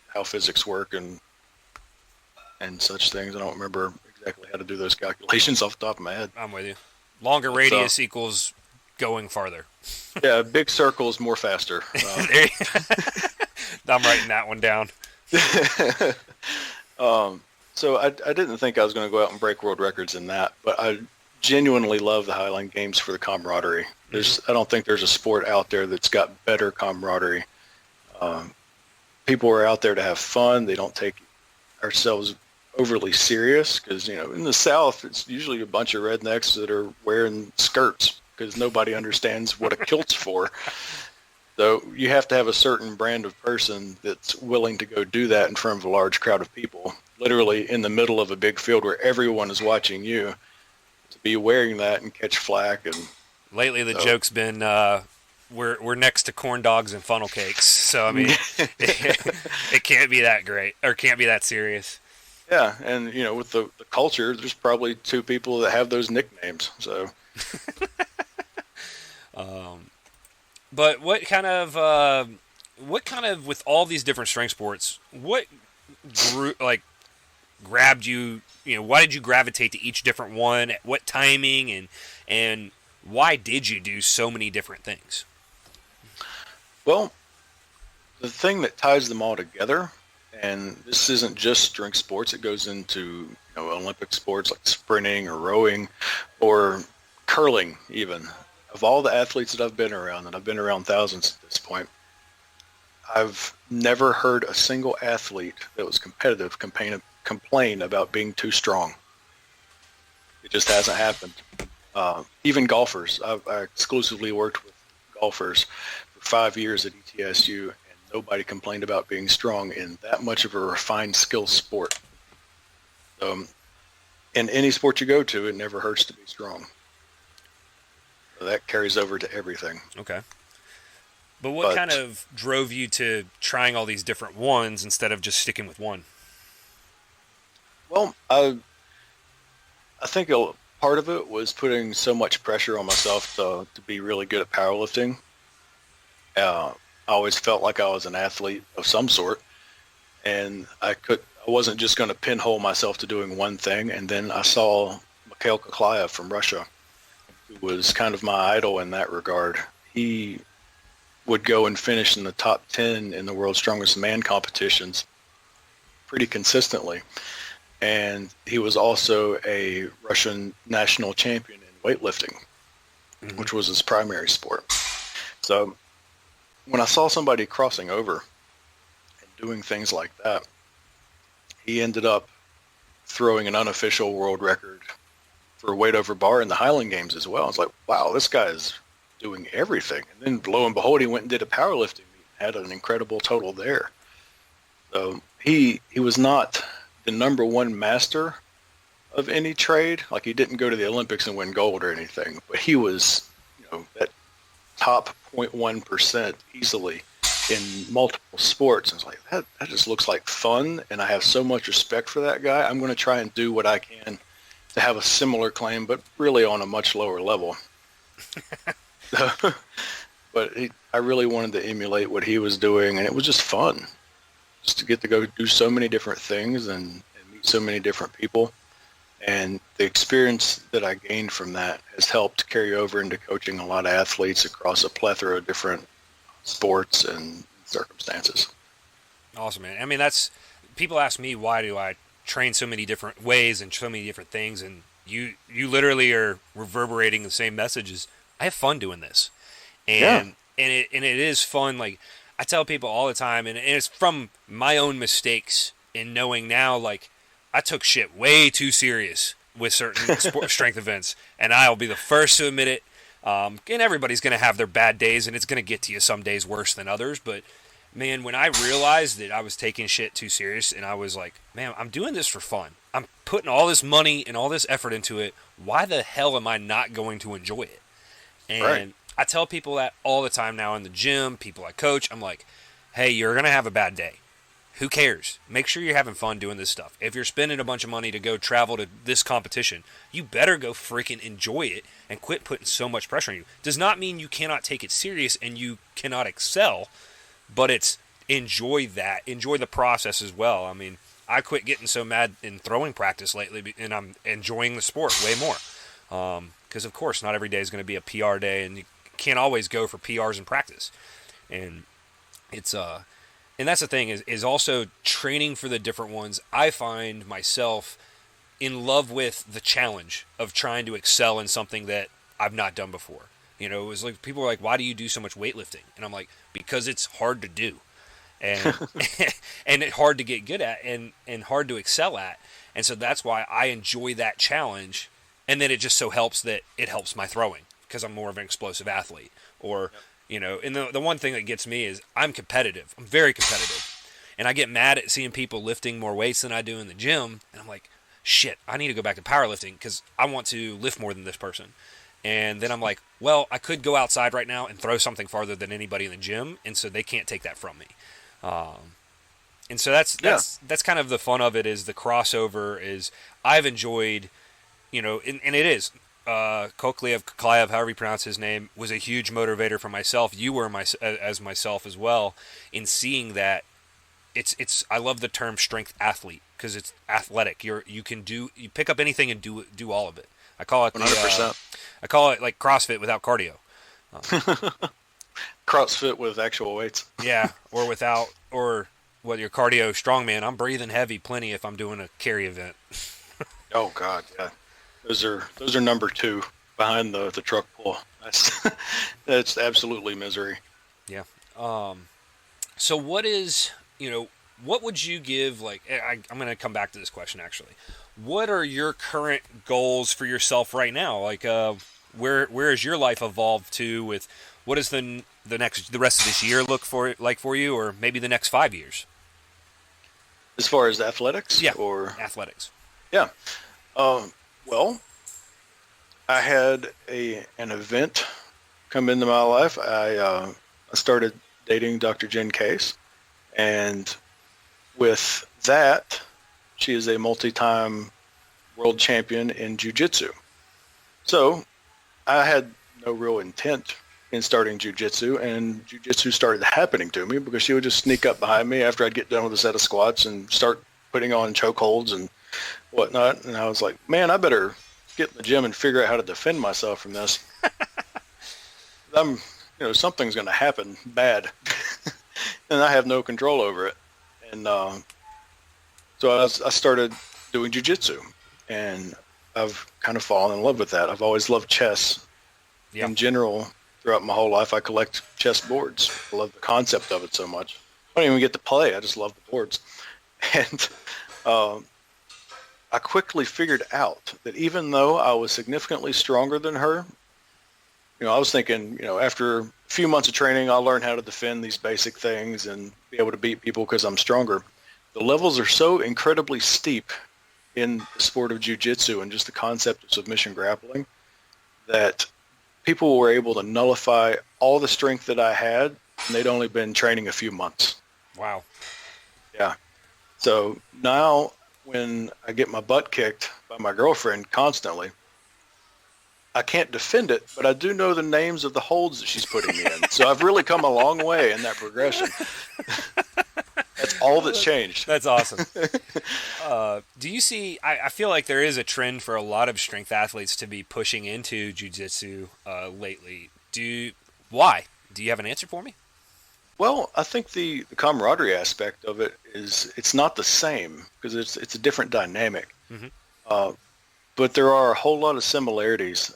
[SPEAKER 2] how physics work and such things. I don't remember exactly how to do those calculations off the top of my head.
[SPEAKER 1] I'm with you. Longer radius equals going farther.
[SPEAKER 2] Yeah, big circles, more faster.
[SPEAKER 1] I'm writing that one down.
[SPEAKER 2] So I didn't think I was going to go out and break world records in that, but I genuinely love the Highland Games for the camaraderie. I don't think there's a sport out there that's got better camaraderie. People are out there to have fun. They don't take ourselves overly serious because, in the South, it's usually a bunch of rednecks that are wearing skirts because nobody understands what a kilt's for. So you have to have a certain brand of person that's willing to go do that in front of a large crowd of people, literally in the middle of a big field where everyone is watching you, to be wearing that and catch flack. And
[SPEAKER 1] lately the joke's been we're next to corn dogs and funnel cakes, so I mean it can't be that great or can't be that serious.
[SPEAKER 2] Yeah, and with the culture, there's probably two people that have those nicknames. So,
[SPEAKER 1] but what kind of with all these different strength sports, what grabbed you? Why did you gravitate to each different one? At what timing and why did you do so many different things?
[SPEAKER 2] Well, the thing that ties them all together, and this isn't just strength sports, it goes into Olympic sports like sprinting or rowing or curling even. Of all the athletes that I've been around, and I've been around thousands at this point, I've never heard a single athlete that was competitive complain about being too strong. It just hasn't happened. Even golfers. I exclusively worked with golfers for 5 years at ETSU, and nobody complained about being strong in that much of a refined skill sport. In any sport you go to, it never hurts to be strong. So that carries over to everything.
[SPEAKER 1] Okay. But what kind of drove you to trying all these different ones instead of just sticking with one?
[SPEAKER 2] Well, I think part of it was putting so much pressure on myself to be really good at powerlifting. I always felt like I was an athlete of some sort. and I wasn't just going to pinhole myself to doing one thing. And then I saw Mikhail Koklayev from Russia, who was kind of my idol in that regard. He would go and finish in the top 10 in the world's strongest man competitions pretty consistently. And he was also a Russian national champion in weightlifting, which was his primary sport. So when I saw somebody crossing over and doing things like that, he ended up throwing an unofficial world record for weight over bar in the Highland Games as well. I was like, wow, this guy is doing everything. And then lo and behold, he went and did a powerlifting meet, had an incredible total there. So he was not the number one master of any trade. Like, he didn't go to the Olympics and win gold or anything, but he was, that top 0.1% easily in multiple sports. And it's like, that just looks like fun, and I have so much respect for that guy. I'm going to try and do what I can to have a similar claim, but really on a much lower level. But I really wanted to emulate what he was doing, and it was just fun, just to get to go do so many different things and meet so many different people. And the experience that I gained from that has helped carry over into coaching a lot of athletes across a plethora of different sports and circumstances.
[SPEAKER 1] Awesome, man. I mean, people ask me, why do I train so many different ways and so many different things, and you literally are reverberating the same messages. I have fun doing this, and it is fun. Like, I tell people all the time, and it's from my own mistakes in knowing now, like, I took shit way too serious with certain strength events, and I'll be the first to admit it. And everybody's going to have their bad days, and it's going to get to you some days worse than others. But, man, when I realized that I was taking shit too serious, and I was like, man, I'm doing this for fun. I'm putting all this money and all this effort into it. Why the hell am I not going to enjoy it? And
[SPEAKER 2] right.
[SPEAKER 1] I tell people that all the time now in the gym, people I coach. I'm like, hey, you're going to have a bad day. Who cares? Make sure you're having fun doing this stuff. If you're spending a bunch of money to go travel to this competition, you better go freaking enjoy it and quit putting so much pressure on you. Does not mean you cannot take it serious and you cannot excel, but it's enjoy that. Enjoy the process as well. I mean, I quit getting so mad in throwing practice lately, and I'm enjoying the sport way more. Because, of course, not every day is going to be a PR day, and you can't always go for PRs in practice. And it's and that's the thing, is also training for the different ones. I find myself in love with the challenge of trying to excel in something that I've not done before. It was like, people are like, why do you do so much weightlifting? And I'm like, because it's hard to do. And and it's hard to get good at and hard to excel at. And so that's why I enjoy that challenge. And then it just so helps that it helps my throwing, because I'm more of an explosive athlete. Or, and the one thing that gets me is I'm competitive. I'm very competitive. And I get mad at seeing people lifting more weights than I do in the gym. And I'm like, shit, I need to go back to powerlifting because I want to lift more than this person. And then I'm like, well, I could go outside right now and throw something farther than anybody in the gym, and so they can't take that from me. And so that's kind of the fun of it, is the crossover. Is I've enjoyed, and it is. Koklayev, however you pronounce his name, was a huge motivator for myself. You were as myself as well, in seeing that it's. I love the term strength athlete, because it's athletic. You pick up anything and do all of it. I call it
[SPEAKER 2] 100%.
[SPEAKER 1] I call it like CrossFit without cardio.
[SPEAKER 2] CrossFit with actual weights.
[SPEAKER 1] Yeah, or without, or whether you're cardio strongman. I'm breathing heavy plenty if I'm doing a carry event.
[SPEAKER 2] Oh God, yeah. Those are number two behind the truck pull. That's absolutely misery.
[SPEAKER 1] Yeah. So what is, what would you give, like, I'm going to come back to this question actually. What are your current goals for yourself right now? Like, where has your life evolved to, with what is the rest of this year look like for you, or maybe the next 5 years?
[SPEAKER 2] As far as athletics?
[SPEAKER 1] Yeah,
[SPEAKER 2] or
[SPEAKER 1] athletics.
[SPEAKER 2] Yeah. Well, I had an event come into my life. I started dating Dr. Jen Case, and with that, she is a multi-time world champion in jiu-jitsu. So I had no real intent in starting jiu-jitsu, and jiu-jitsu started happening to me because she would just sneak up behind me after I'd get done with a set of squats and start putting on chokeholds and whatnot. And I was like, man, I better get in the gym and figure out how to defend myself from this. Something's going to happen bad, and I have no control over it. And so I started doing jiu-jitsu, and I've kind of fallen in love with that. I've always loved chess. Yep. In general. Throughout my whole life, I collect chess boards. I love the concept of it so much. I don't even get to play. I just love the boards. And I quickly figured out that even though I was significantly stronger than her, I was thinking, after a few months of training, I'll learn how to defend these basic things and be able to beat people because I'm stronger. The levels are so incredibly steep in the sport of jiu-jitsu and just the concept of submission grappling that people were able to nullify all the strength that I had, and they'd only been training a few months.
[SPEAKER 1] Wow.
[SPEAKER 2] Yeah. So now when I get my butt kicked by my girlfriend constantly, I can't defend it, but I do know the names of the holds that she's putting me in. So I've really come a long way in that progression. That's all that's changed.
[SPEAKER 1] That's awesome. Do you see, I feel like there is a trend for a lot of strength athletes to be pushing into jiu-jitsu lately. Why? Do you have an answer for me?
[SPEAKER 2] Well, I think the camaraderie aspect of it it's not the same because it's a different dynamic. Mm-hmm. But there are a whole lot of similarities.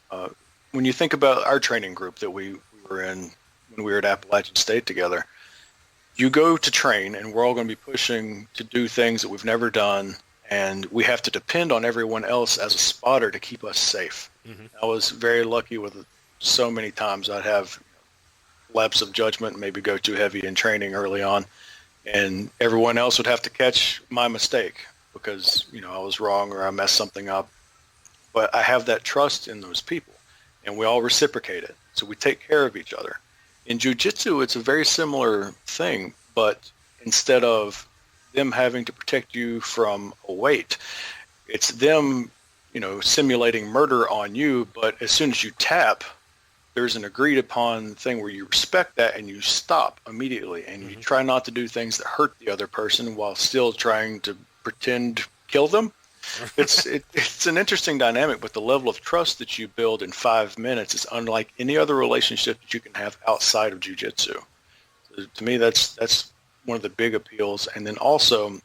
[SPEAKER 2] When you think about our training group that we were in when we were at Appalachian State together, you go to train, and we're all going to be pushing to do things that we've never done, and we have to depend on everyone else as a spotter to keep us safe. Mm-hmm. I was very lucky with so many times I'd have lapse of judgment, maybe go too heavy in training early on, and everyone else would have to catch my mistake because I was wrong or I messed something up. But I have that trust in those people, and we all reciprocate it, so we take care of each other. In jiu-jitsu, it's a very similar thing, but instead of them having to protect you from a weight, it's them, simulating murder on you. But as soon as you tap, there's an agreed upon thing where you respect that and you stop immediately, and you try not to do things that hurt the other person while still trying to pretend kill them. It's an interesting dynamic, but the level of trust that you build in 5 minutes is unlike any other relationship that you can have outside of jiu-jitsu. So to me, that's one of the big appeals. And then also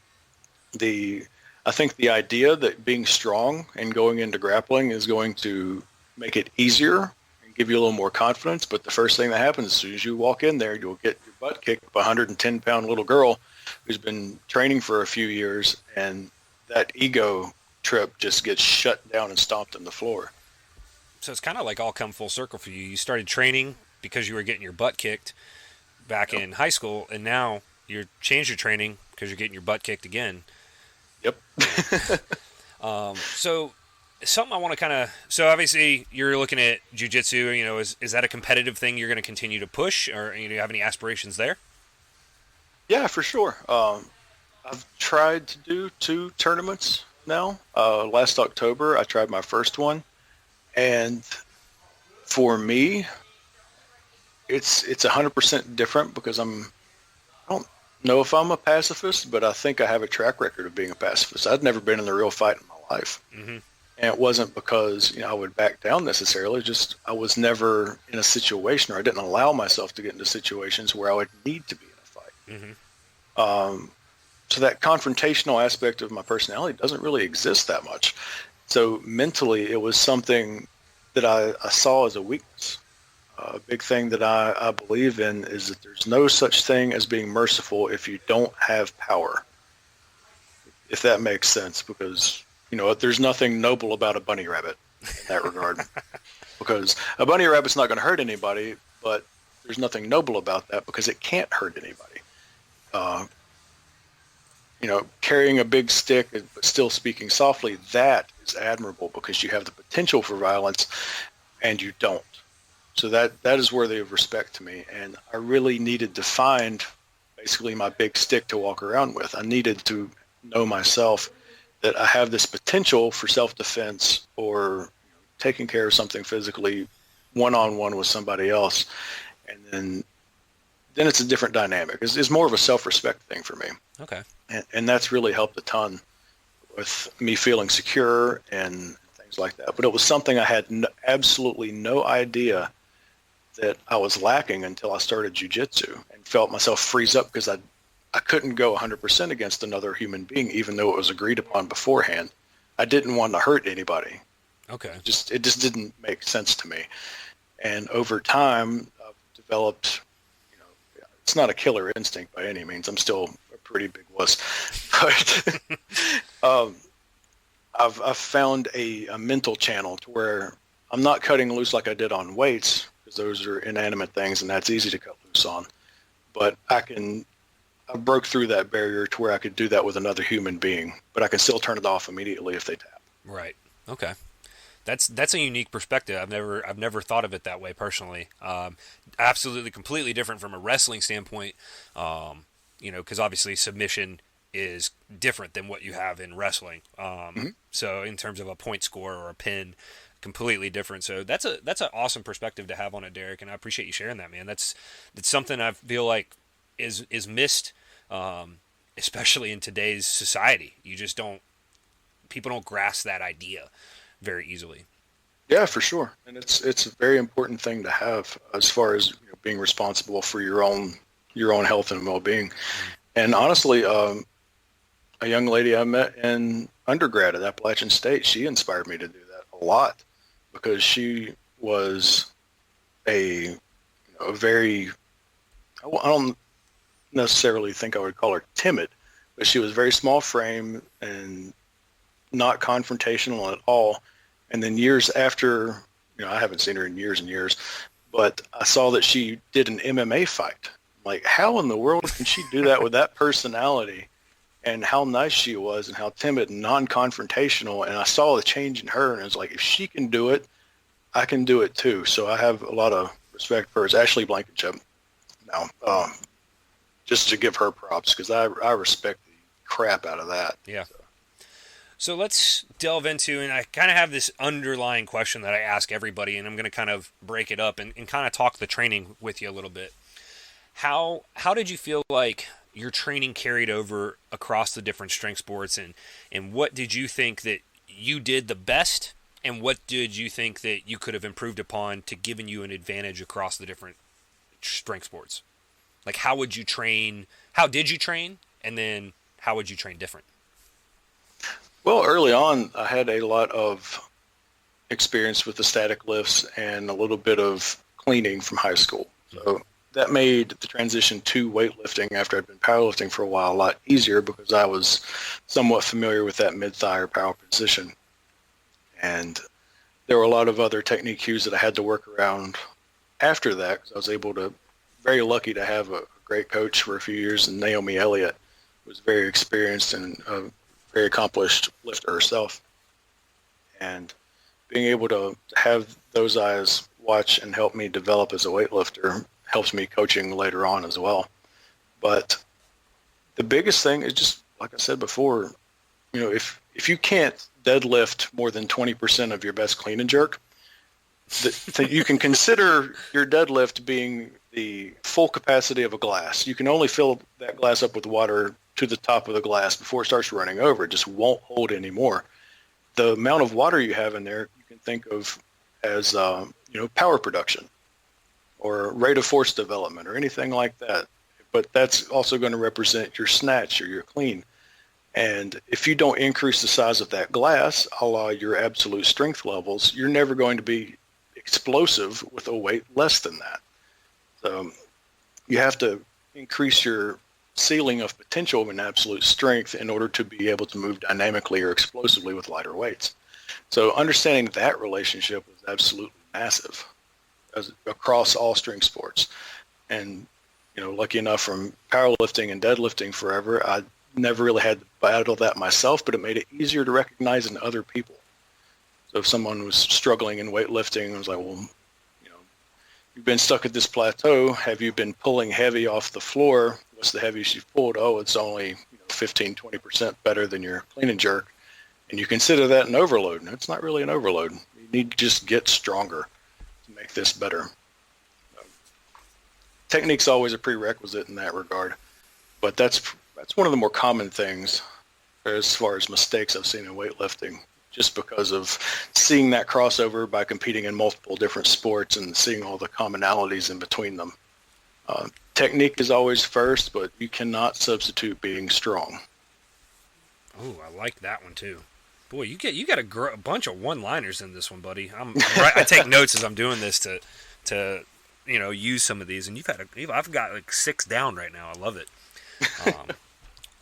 [SPEAKER 2] I think the idea that being strong and going into grappling is going to make it easier and give you a little more confidence. But the first thing that happens as soon as you walk in there, you'll get your butt kicked by a 110-pound little girl who's been training for a few years, and that ego trip just gets shut down and stomped on the floor.
[SPEAKER 1] So it's kind of like all come full circle for you. You started training because you were getting your butt kicked back in high school, and now you changed your training because you're getting your butt kicked again.
[SPEAKER 2] Yep.
[SPEAKER 1] So something I want to so obviously you're looking at jiu-jitsu, is that a competitive thing you're going to continue to push, or do you have any aspirations there?
[SPEAKER 2] Yeah, for sure. I've tried to do 2 tournaments now. Last October, I tried my first one, and for me, it's 100% different because I don't know if I'm a pacifist, but I think I have a track record of being a pacifist. I'd never been in a real fight in my life, and it wasn't because I would back down necessarily. Just I was never in a situation, or I didn't allow myself to get into situations where I would need to be in a fight. So that confrontational aspect of my personality doesn't really exist that much. So mentally, it was something that I saw as a weakness. A big thing that I believe in is that there's no such thing as being merciful if you don't have power, if that makes sense, because, there's nothing noble about a bunny rabbit in that regard. Because a bunny rabbit's not going to hurt anybody, but there's nothing noble about that because it can't hurt anybody. Carrying a big stick but still speaking softly, that is admirable because you have the potential for violence and you don't. So that is worthy of respect to me. And I really needed to find basically my big stick to walk around with. I needed to know myself that I have this potential for self-defense or taking care of something physically one-on-one with somebody else. And then it's a different dynamic. It's more of a self-respect thing for me.
[SPEAKER 1] Okay.
[SPEAKER 2] And that's really helped a ton with me feeling secure and things like that. But it was something I had absolutely no idea that I was lacking until I started jiu-jitsu and felt myself freeze up because I couldn't go 100% against another human being, even though it was agreed upon beforehand. I didn't want to hurt anybody.
[SPEAKER 1] Okay.
[SPEAKER 2] It just didn't make sense to me. And over time, I've developed, it's not a killer instinct by any means. I'm still a pretty big wuss. But I've found a mental channel to where I'm not cutting loose like I did on weights, because those are inanimate things and that's easy to cut loose on. But I broke through that barrier to where I could do that with another human being, but I can still turn it off immediately if they tap.
[SPEAKER 1] Right. Okay. That's a unique perspective. I've never thought of it that way personally. Absolutely, completely different from a wrestling standpoint. Because obviously submission is different than what you have in wrestling. So in terms of a point score or a pin, completely different. So that's an awesome perspective to have on it, Derek, and I appreciate you sharing that, man. That's something I feel like is missed, especially in today's society. People don't grasp that idea very easily.
[SPEAKER 2] Yeah, for sure. And it's a very important thing to have as far as being responsible for your own health and well-being. And honestly, a young lady I met in undergrad at Appalachian State, she inspired me to do that a lot, because she was a very, I don't necessarily think I would call her timid, but she was very small frame and not confrontational at all. And then years after, I haven't seen her in years and years, but I saw that she did an MMA fight. Like, how in the world can she do that with that personality, and how nice she was and how timid and non-confrontational? And I saw the change in her, and it was like, if she can do it, I can do it too. So I have a lot of respect for her. It's Ashley Blankenship now, just to give her props, because I respect the crap out of that.
[SPEAKER 1] Yeah. So let's delve into, and I kind of have this underlying question that I ask everybody, and I'm going to kind of break it up and kind of talk the training with you a little bit. How did you feel like your training carried over across the different strength sports, and what did you think that you did the best, and what did you think that you could have improved upon to giving you an advantage across the different strength sports? Like, how did you train, and then how would you train different?
[SPEAKER 2] Well, early on, I had a lot of experience with the static lifts and a little bit of cleaning from high school. So that made the transition to weightlifting after I'd been powerlifting for a while a lot easier, because I was somewhat familiar with that mid-thigh or power position. And there were a lot of other technique cues that I had to work around after that, because I was very lucky to have a great coach for a few years, and Naomi Elliott was very experienced and very accomplished lifter herself. And being able to have those eyes watch and help me develop as a weightlifter helps me coaching later on as well. But the biggest thing is just, like I said before, if you can't deadlift more than 20% of your best clean and jerk, you can consider your deadlift being the full capacity of a glass. You can only fill that glass up with water to the top of the glass before it starts running over. It just won't hold anymore. The amount of water you have in there, you can think of as power production or rate of force development or anything like that. But that's also going to represent your snatch or your clean. And if you don't increase the size of that glass, a la your absolute strength levels, you're never going to be explosive with a weight less than that. So you have to increase your ceiling of potential in absolute strength in order to be able to move dynamically or explosively with lighter weights. So understanding that relationship was absolutely massive across all strength sports. And, lucky enough from powerlifting and deadlifting forever, I never really had to battle that myself, but it made it easier to recognize in other people. So if someone was struggling in weightlifting, I was like, well, you've been stuck at this plateau. Have you been pulling heavy off the floor? What's the heaviest you've pulled? Oh, it's only 15, 20% better than your clean and jerk. And you consider that an overload. And it's not really an overload. You need to just get stronger to make this better. Technique's always a prerequisite in that regard, but that's one of the more common things as far as mistakes I've seen in weightlifting, just because of seeing that crossover by competing in multiple different sports and seeing all the commonalities in between them. Technique is always first, but you cannot substitute being strong.
[SPEAKER 1] Oh, I like that one too. Boy, you got a bunch of one-liners in this one, buddy. I take notes as I'm doing this to use some of these, and I've got like 6 down right now. I love it.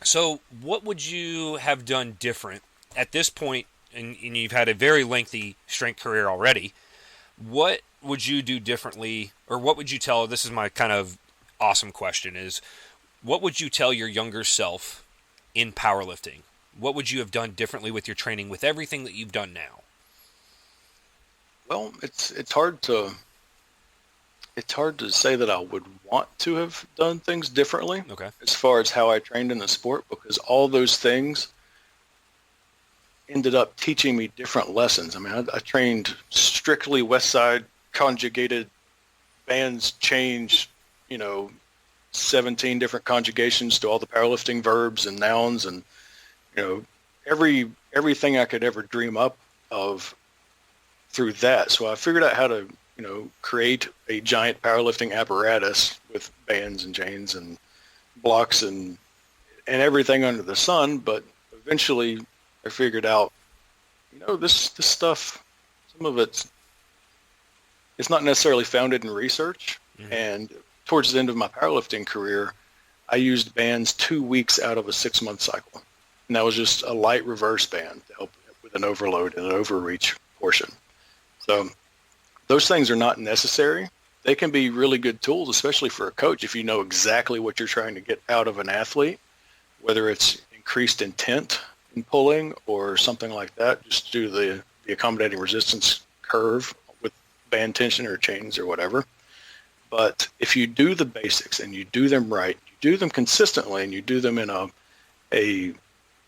[SPEAKER 1] So, what would you have done different at this point? And you've had a very lengthy strength career already. What would you do differently, or what would you tell? This is my kind of awesome question: is what would you tell your younger self in powerlifting? What would you have done differently with your training, with everything that you've done now?
[SPEAKER 2] Well, it's hard to say that I would want to have done things differently.
[SPEAKER 1] Okay.
[SPEAKER 2] As far as how I trained in the sport, because all those things ended up teaching me different lessons. I mean, I trained strictly West Side conjugated bands, change, 17 different conjugations to all the powerlifting verbs and nouns, and everything I could ever dream up of through that. So I figured out how to create a giant powerlifting apparatus with bands and chains and blocks and everything under the sun. But eventually I figured out, this stuff, some of it's not necessarily founded in research. Mm-hmm. And towards the end of my powerlifting career, I used bands 2 weeks out of a 6-month cycle. And that was just a light reverse band to help with an overload and an overreach portion. So those things are not necessary. They can be really good tools, especially for a coach, if you know exactly what you're trying to get out of an athlete, whether it's increased intent in pulling or something like that, just do the accommodating resistance curve with band tension or chains or whatever. But if you do the basics and you do them right, you do them consistently, and you do them in a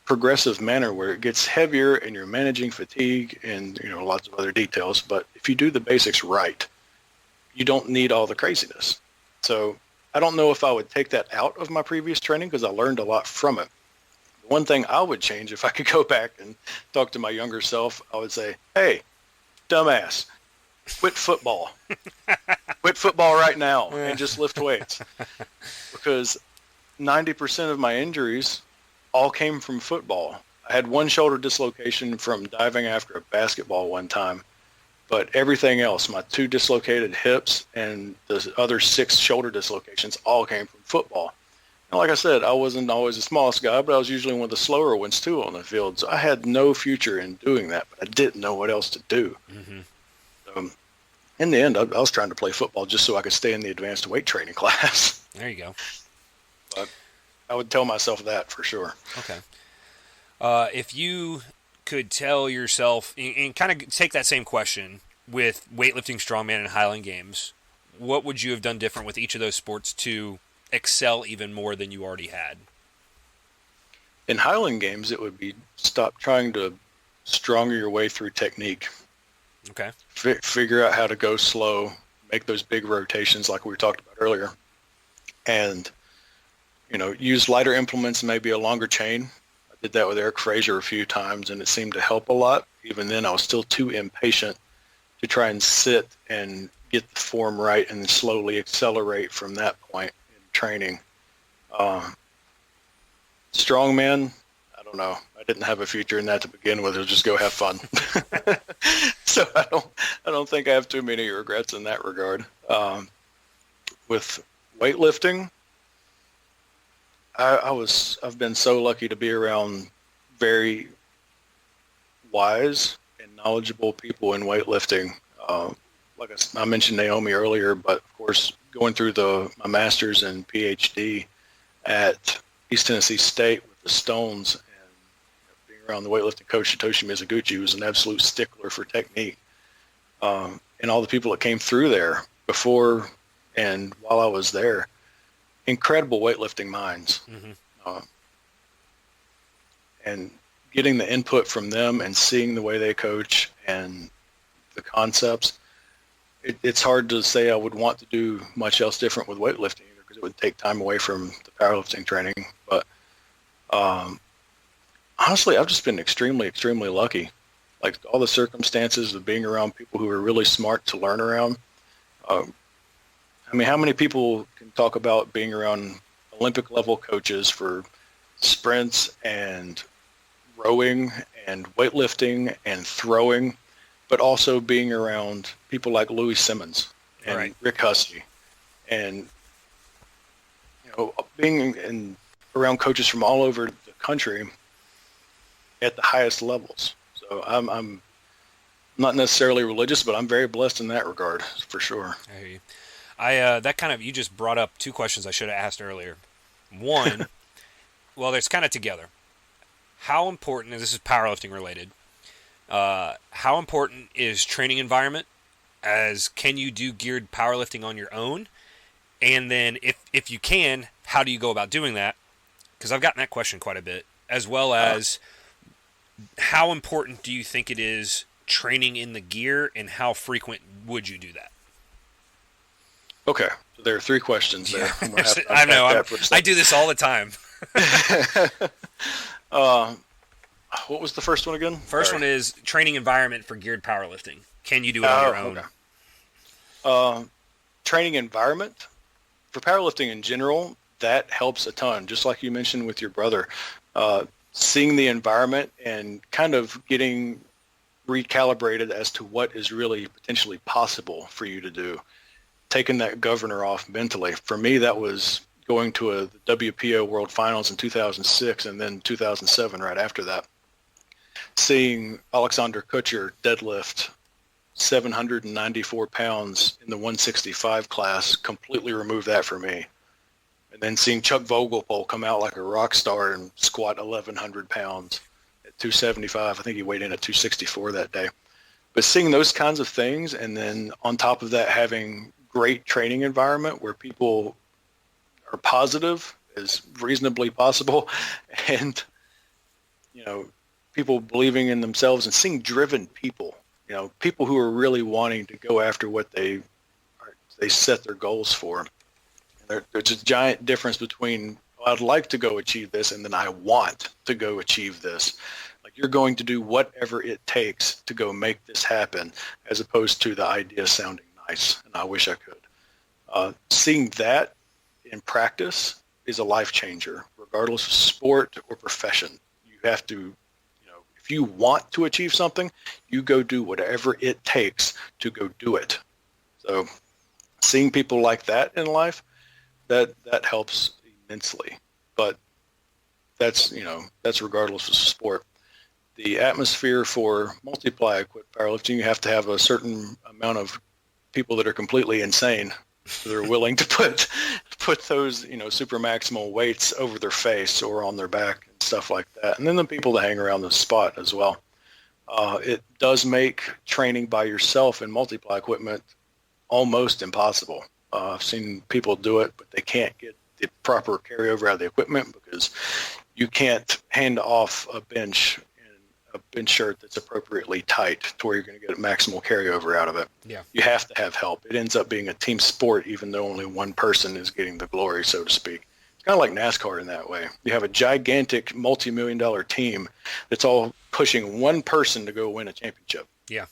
[SPEAKER 2] progressive manner where it gets heavier and you're managing fatigue and lots of other details. But if you do the basics right, you don't need all the craziness. So I don't know if I would take that out of my previous training, because I learned a lot from it. One thing I would change, if I could go back and talk to my younger self, I would say, hey, dumbass, quit football. Quit football right now and just lift weights. Because 90% of my injuries all came from football. I had one shoulder dislocation from diving after a basketball one time, but everything else, my 2 dislocated hips and the other 6 shoulder dislocations, all came from football. And like I said, I wasn't always the smallest guy, but I was usually one of the slower ones too on the field. So I had no future in doing that, but I didn't know what else to do. Mm-hmm. In the end, I was trying to play football just so I could stay in the advanced weight training class.
[SPEAKER 1] There you go.
[SPEAKER 2] But I would tell myself that for sure.
[SPEAKER 1] Okay. If you could tell yourself, and kind of take that same question with weightlifting, strongman, and Highland Games, what would you have done different with each of those sports to excel even more than you already had?
[SPEAKER 2] In Highland Games, it would be stop trying to stronger your way through technique.
[SPEAKER 1] Okay.
[SPEAKER 2] Figure out how to go slow, make those big rotations like we talked about earlier, and use lighter implements, maybe a longer chain. I did that with Eric Fraser a few times, and it seemed to help a lot. Even then, I was still too impatient to try and sit and get the form right and then slowly accelerate from that point in training. Strongman, I don't know. I didn't have a future in that to begin with. It was just go have fun. So I don't think I have too many regrets in that regard. With weightlifting, I've been so lucky to be around very wise and knowledgeable people in weightlifting. Like I mentioned Naomi earlier, but of course going through my master's and PhD at East Tennessee State with the Stones, and being around the weightlifting coach Satoshi Mizuguchi, who was an absolute stickler for technique, and all the people that came through there before and while I was there. Incredible weightlifting minds. Mm-hmm. And getting the input from them and seeing the way they coach and the concepts, it's hard to say I would want to do much else different with weightlifting because it would take time away from the powerlifting training. But honestly, I've just been extremely, extremely lucky. Like all the circumstances of being around people who are really smart to learn around. I mean, how many people can talk about being around Olympic level coaches for sprints and rowing and weightlifting and throwing, but also being around people like Louis Simmons and
[SPEAKER 1] Right.
[SPEAKER 2] Rick Hussey, and being around coaches from all over the country at the highest levels. So I'm not necessarily religious, but I'm very blessed in that regard, for sure.
[SPEAKER 1] I hear you. That kind of, you just brought up two questions I should have asked earlier. One, well, it's kind of together. How important, and this is powerlifting related, how important is training environment? As can you do geared powerlifting on your own? And then if you can, how do you go about doing that? Because I've gotten that question quite a bit, as well as how important do you think it is training in the gear, and how frequent would you do that?
[SPEAKER 2] Okay, so there are three questions there.
[SPEAKER 1] Yeah. I know. I do this all the time.
[SPEAKER 2] What was the first one again?
[SPEAKER 1] First one is training environment for geared powerlifting. Can you do it on your own?
[SPEAKER 2] Okay. Training environment for powerlifting in general, that helps a ton. Just like you mentioned with your brother, seeing the environment and kind of getting recalibrated as to what is really potentially possible for you to do. Taking that governor off mentally. For me, that was going to the WPO World Finals in 2006 and then 2007 right after that. Seeing Alexander Kutcher deadlift 794 pounds in the 165 class completely removed that for me. And then seeing Chuck Vogelpohl come out like a rock star and squat 1,100 pounds at 275. I think he weighed in at 264 that day. But seeing those kinds of things, and then on top of that, having great training environment where people are positive as reasonably possible, and people believing in themselves, and seeing driven people, people who are really wanting to go after what they set their goals for. And there's a giant difference between, I'd like to go achieve this, and then I want to go achieve this. Like, you're going to do whatever it takes to go make this happen, as opposed to the idea sounding nice and I wish I could. Seeing that in practice is a life changer, regardless of sport or profession. You have to, if you want to achieve something, you go do whatever it takes to go do it. So seeing people like that in life, that helps immensely. But that's regardless of sport. The atmosphere for multiply equipped powerlifting, you have to have a certain amount of people that are completely insane, that are willing to put those super maximal weights over their face or on their back and stuff like that. And then the people that hang around the spot as well. It does make training by yourself in multiply equipment almost impossible. I've seen people do it, but they can't get the proper carryover out of the equipment because you can't hand off a bench shirt that's appropriately tight to where you're going to get a maximal carryover out of it.
[SPEAKER 1] Yeah.
[SPEAKER 2] You have to have help. It ends up being a team sport, even though only one person is getting the glory, so to speak. It's kind of like NASCAR in that way. You have a gigantic multi-million-dollar team that's all pushing one person to go win a championship.
[SPEAKER 1] Yeah,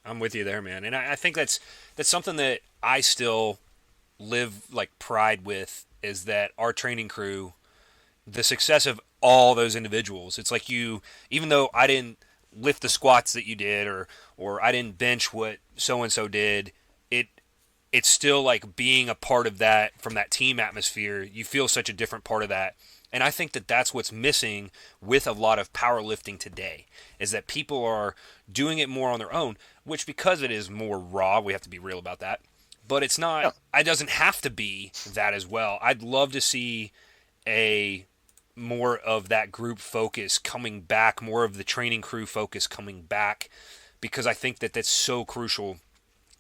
[SPEAKER 1] I'm with you there, man. And I think that's something that I still live like pride with, is that our training crew, the success of all those individuals. It's like even though I didn't lift the squats that you did, or I didn't bench what so-and-so did, it's still like being a part of that, from that team atmosphere. You feel such a different part of that. And I think that that's what's missing with a lot of powerlifting today, is that people are doing it more on their own, which, because it is more raw, we have to be real about that. But it's not, it doesn't have to be that as well. I'd love to see more of that group focus coming back, more of the training crew focus coming back, because I think that that's so crucial.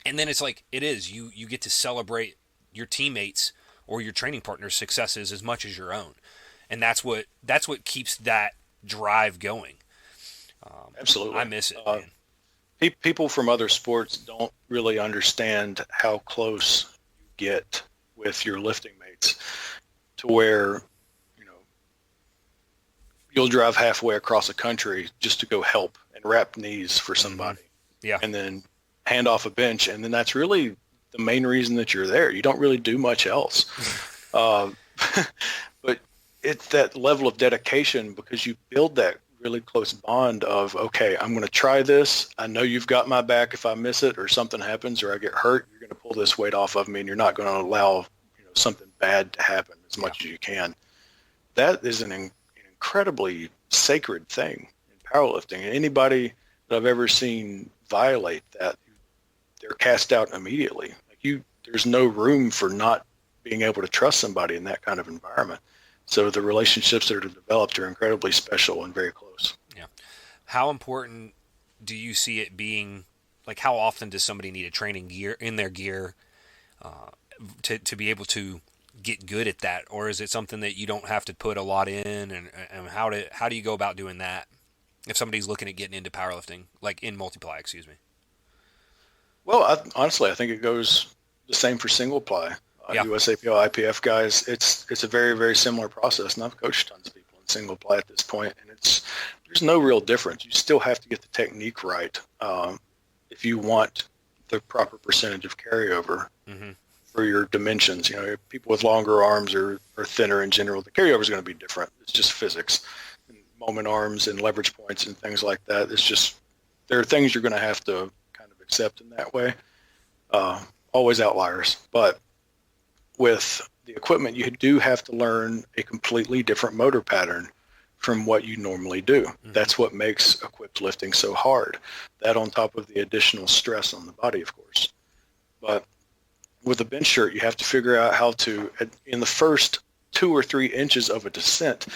[SPEAKER 1] And then it's like, it is, you get to celebrate your teammates or your training partners' successes as much as your own. And that's what keeps that drive going.
[SPEAKER 2] Absolutely.
[SPEAKER 1] I miss it, man.
[SPEAKER 2] People from other sports don't really understand how close you get with your lifting mates to where, you know, you'll drive halfway across the country just to go help and wrap knees for somebody.
[SPEAKER 1] Yeah.
[SPEAKER 2] And then hand off a bench. And then that's really the main reason that you're there. You don't really do much else. But it's that level of dedication because you build that really close bond of, okay, I'm going to try this. I know you've got my back if I miss it or something happens or I get hurt. You're going to pull this weight off of me and you're not going to allow something bad to happen as much as you can. That is an incredibly sacred thing in powerlifting. And anybody that I've ever seen violate that, they're cast out immediately. There's no room for not being able to trust somebody in that kind of environment. So the relationships that are developed are incredibly special and very close.
[SPEAKER 1] Yeah. How important do you see it being? Like, how often does somebody need a training gear in their gear to be able to get good at that, or is it something that you don't have to put a lot in? And how do you go about doing that if somebody's looking at getting into powerlifting, like in multiply? Excuse me.
[SPEAKER 2] Well, honestly, I think it goes the same for single ply. USAPL, IPF guys, it's a very, very similar process, and I've coached tons of people in single ply at this point, and there's no real difference. You still have to get the technique right if you want the proper percentage of carryover for your dimensions. People with longer arms or thinner in general, the carryover is going to be different. It's just physics. And moment arms and leverage points and things like that. There are things you're going to have to kind of accept in that way. Always outliers, but with the equipment, you do have to learn a completely different motor pattern from what you normally do. That's what makes equipped lifting so hard. That on top of the additional stress on the body, of course. But with a bench shirt, you have to figure out how to, in the first 2 or 3 inches of a descent,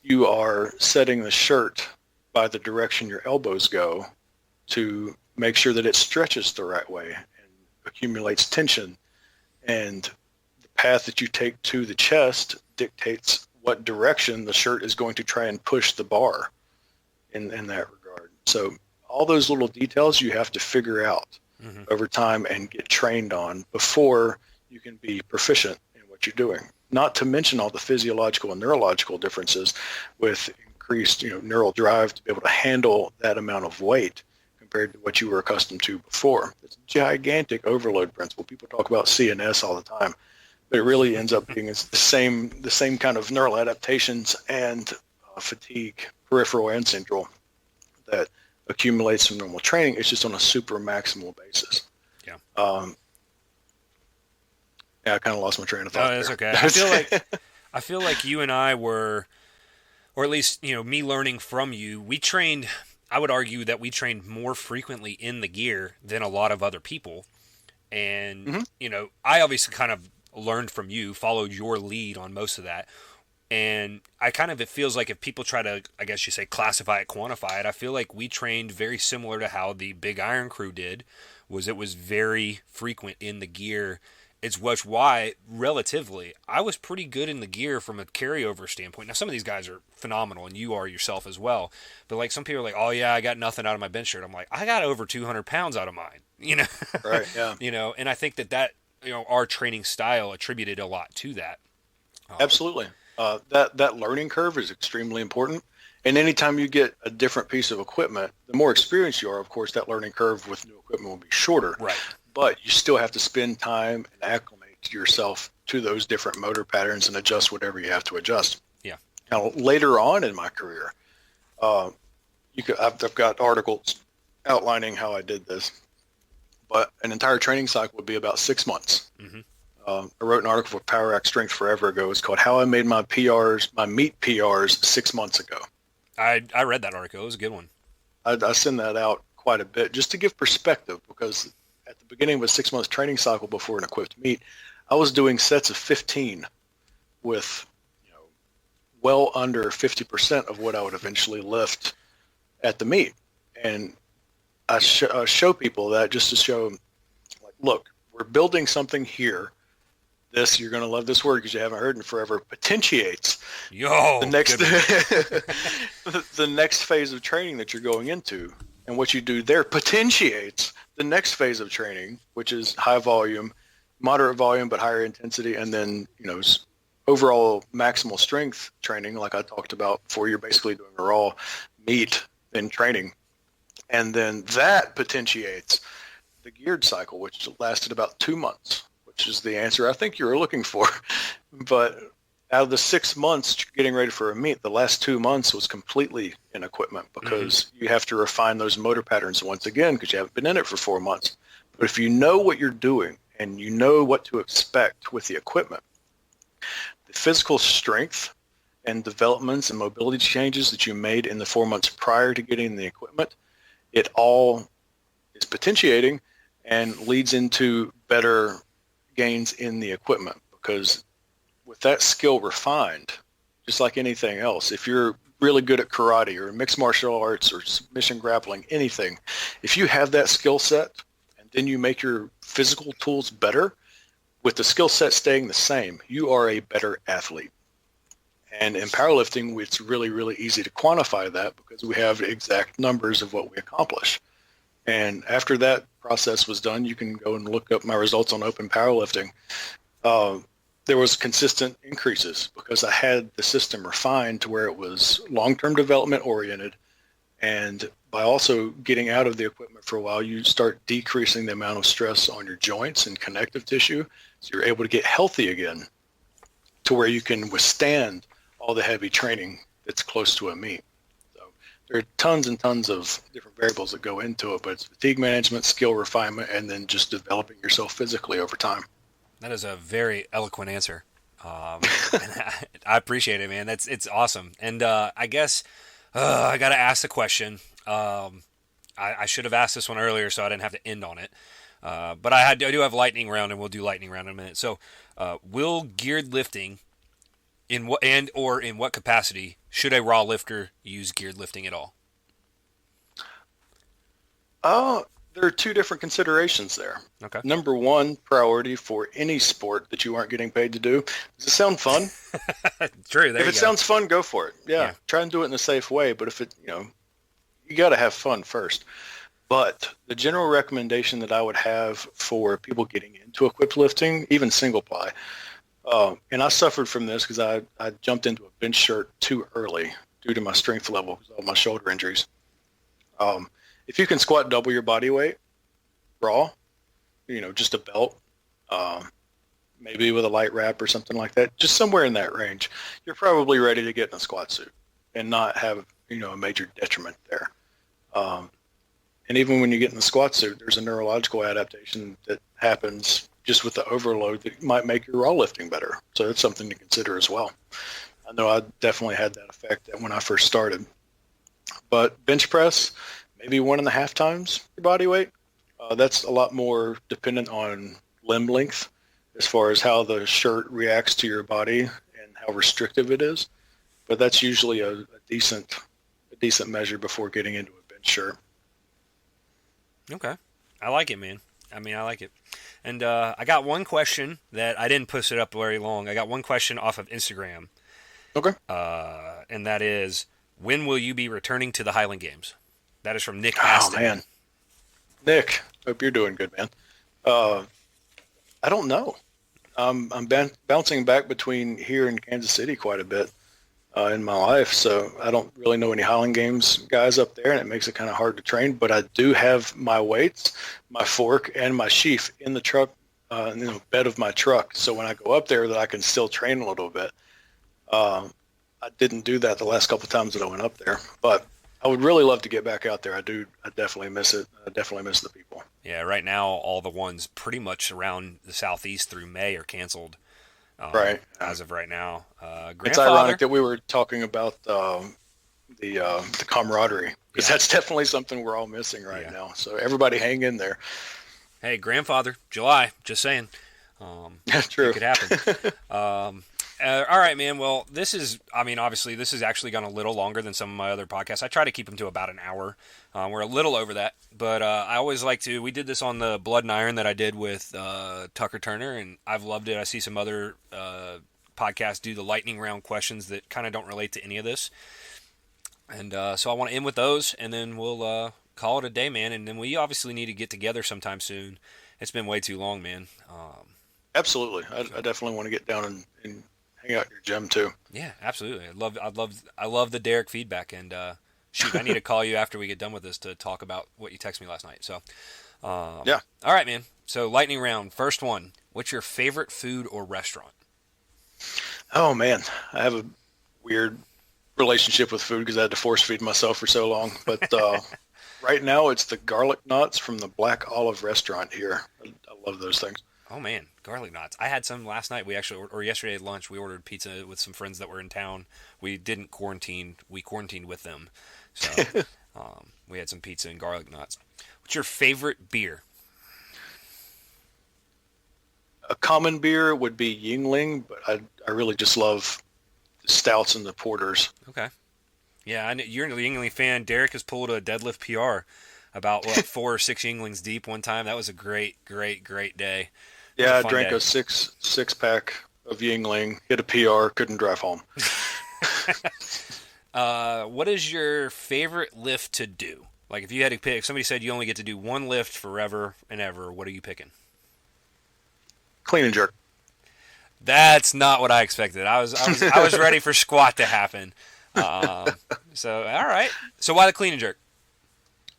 [SPEAKER 2] you are setting the shirt by the direction your elbows go to make sure that it stretches the right way and accumulates tension. And the path that you take to the chest dictates what direction the shirt is going to try and push the bar in that regard. So all those little details you have to figure out over time and get trained on before you can be proficient in what you're doing. Not to mention all the physiological and neurological differences with increased neural drive to be able to handle that amount of weight compared to what you were accustomed to before. It's a gigantic overload principle. People talk about CNS all the time, but it really ends up being the same kind of neural adaptations and fatigue, peripheral and central, that accumulates from normal training. It's just on a super maximal basis.
[SPEAKER 1] Yeah.
[SPEAKER 2] I kind of lost my train of thought.
[SPEAKER 1] No, that's
[SPEAKER 2] there.
[SPEAKER 1] okay. I feel like you and I were, or at least me learning from you. We trained. I would argue that we trained more frequently in the gear than a lot of other people. And I obviously kind of learned from you, followed your lead on most of that. And it feels like if people try to, I guess you say, classify it, quantify it, I feel like we trained very similar to how the Big Iron crew did. It was very frequent in the gear. It's why, relatively, I was pretty good in the gear from a carryover standpoint. Now, some of these guys are phenomenal, and you are yourself as well. But, like, some people are like, oh, yeah, I got nothing out of my bench shirt. I'm like, I got over 200 pounds out of mine,
[SPEAKER 2] Right, yeah.
[SPEAKER 1] And I think that our training style attributed a lot to that.
[SPEAKER 2] Absolutely. That learning curve is extremely important. And anytime you get a different piece of equipment, the more experienced you are, of course, that learning curve with new equipment will be shorter.
[SPEAKER 1] Right.
[SPEAKER 2] But you still have to spend time and acclimate yourself to those different motor patterns and adjust whatever you have to adjust.
[SPEAKER 1] Yeah.
[SPEAKER 2] Now, later on in my career, I've got articles outlining how I did this, but an entire training cycle would be about 6 months. I wrote an article for Power Act Strength forever ago. It's called "How I Made My Meet PRs 6 months ago."
[SPEAKER 1] I read that article. It was a good one.
[SPEAKER 2] I send that out quite a bit just to give perspective, because at the beginning of a 6 month training cycle before an equipped meet, I was doing sets of 15 with well under 50% of what I would eventually lift at the meet. And I show people that just to show, like, look, we're building something here. This, you're going to love this word because you haven't heard it in forever, potentiates the next the next phase of training that you're going into. And what you do there potentiates the next phase of training, which is high volume, moderate volume, but higher intensity. And then, overall maximal strength training, like I talked about before. You're basically doing a raw meet in training. And then that potentiates the geared cycle, which lasted about 2 months, which is the answer I think you were looking for. But out of the 6 months getting ready for a meet, the last 2 months was completely in equipment because you have to refine those motor patterns once again because you haven't been in it for 4 months. But if you know what you're doing and you know what to expect with the equipment, the physical strength and developments and mobility changes that you made in the 4 months prior to getting the equipment, it all is potentiating and leads into better gains in the equipment. Because with that skill refined, just like anything else, if you're really good at karate or mixed martial arts or submission grappling, anything, if you have that skill set and then you make your physical tools better with the skill set staying the same, you are a better athlete. And in powerlifting, it's really, really easy to quantify that because we have exact numbers of what we accomplish. And after that process was done, you can go and look up my results on Open Powerlifting. There was consistent increases because I had the system refined to where it was long-term development oriented. And by also getting out of the equipment for a while, you start decreasing the amount of stress on your joints and connective tissue. So you're able to get healthy again to where you can withstand all the heavy training that's close to a meet. So there are tons and tons of different variables that go into it, but it's fatigue management, skill refinement, and then just developing yourself physically over time.
[SPEAKER 1] That is a very eloquent answer. And I appreciate it, man. It's awesome. And I guess I got to ask the question. I should have asked this one earlier so I didn't have to end on it. But I do have lightning round, and we'll do lightning round in a minute. So will geared lifting, in what capacity should a raw lifter use geared lifting at all?
[SPEAKER 2] There are two different considerations there.
[SPEAKER 1] Okay.
[SPEAKER 2] Number one, priority for any sport that you aren't getting paid to do. Does it sound fun?
[SPEAKER 1] True.
[SPEAKER 2] If it sounds fun, go for it. Yeah. Try and do it in a safe way. But if it, you got to have fun first. But the general recommendation that I would have for people getting into equipped lifting, even single ply, and I suffered from this because I jumped into a bench shirt too early due to my strength level because of all my shoulder injuries. If you can squat double your body weight, raw, just a belt, maybe with a light wrap or something like that, just somewhere in that range, you're probably ready to get in a squat suit and not have, a major detriment there. And even when you get in the squat suit, there's a neurological adaptation that happens just with the overload that might make your raw lifting better. So that's something to consider as well. I know I definitely had that effect when I first started. But bench press, maybe 1.5 times your body weight. That's a lot more dependent on limb length as far as how the shirt reacts to your body and how restrictive it is. But that's usually a decent measure before getting into a bench shirt.
[SPEAKER 1] Okay. I like it, man. I like it. And I got one question that I didn't push it up very long. I got one question off of Instagram.
[SPEAKER 2] Okay.
[SPEAKER 1] And that is, when will you be returning to the Highland Games? That is from Nick Aston.
[SPEAKER 2] Oh, man. Nick, hope you're doing good, man. I don't know. I'm bouncing back between here and Kansas City quite a bit in my life, so I don't really know any Highland Games guys up there, and it makes it kind of hard to train. But I do have my weights, my fork, and my sheath in the truck, bed of my truck. So when I go up there, that I can still train a little bit. I didn't do that the last couple of times that I went up there, but I would really love to get back out there. I do. I definitely miss it. I definitely miss the people.
[SPEAKER 1] Yeah, right now all the ones pretty much around the southeast through May are canceled.
[SPEAKER 2] Right.
[SPEAKER 1] As of right now.
[SPEAKER 2] It's ironic that we were talking about the camaraderie because that's definitely something we're all missing right now. So everybody hang in there.
[SPEAKER 1] Hey, grandfather, July. Just saying.
[SPEAKER 2] True.
[SPEAKER 1] It could happen. All right, man. Well, obviously, this is actually gone a little longer than some of my other podcasts. I try to keep them to about an hour. We're a little over that, but I always like to. We did this on the Blood and Iron that I did with Tucker Turner, and I've loved it. I see some other podcasts do the lightning round questions that kind of don't relate to any of this, and so I want to end with those, and then we'll call it a day, man. And then we obviously need to get together sometime soon. It's been way too long, man.
[SPEAKER 2] Absolutely. I definitely want to get down and hang out at your gym too.
[SPEAKER 1] Yeah, absolutely. I love the Derek feedback. And shoot, I need to call you after we get done with this to talk about what you texted me last night. So,
[SPEAKER 2] yeah.
[SPEAKER 1] All right, man. So lightning round. First one. What's your favorite food or restaurant?
[SPEAKER 2] Oh man, I have a weird relationship with food because I had to force feed myself for so long. But right now, it's the garlic knots from the Black Olive restaurant here. I love those things.
[SPEAKER 1] Oh man, garlic knots. I had some last night. We actually, or yesterday at lunch, we ordered pizza with some friends that were in town. We didn't quarantine. We quarantined with them. So we had some pizza and garlic knots. What's your favorite beer?
[SPEAKER 2] A common beer would be Yingling, but I really just love the stouts and the porters.
[SPEAKER 1] Okay. Yeah, I know you're a Yingling fan. Derek has pulled a deadlift PR about 4 or 6 Yinglings deep one time. That was a great day.
[SPEAKER 2] Yeah, I drank a six pack of Yingling, hit a PR, couldn't drive home.
[SPEAKER 1] What is your favorite lift to do? Like if you had to pick, if somebody said you only get to do one lift forever and ever, what are you picking?
[SPEAKER 2] Clean and jerk.
[SPEAKER 1] That's not what I expected. I was ready for squat to happen. So all right. So why the clean and jerk?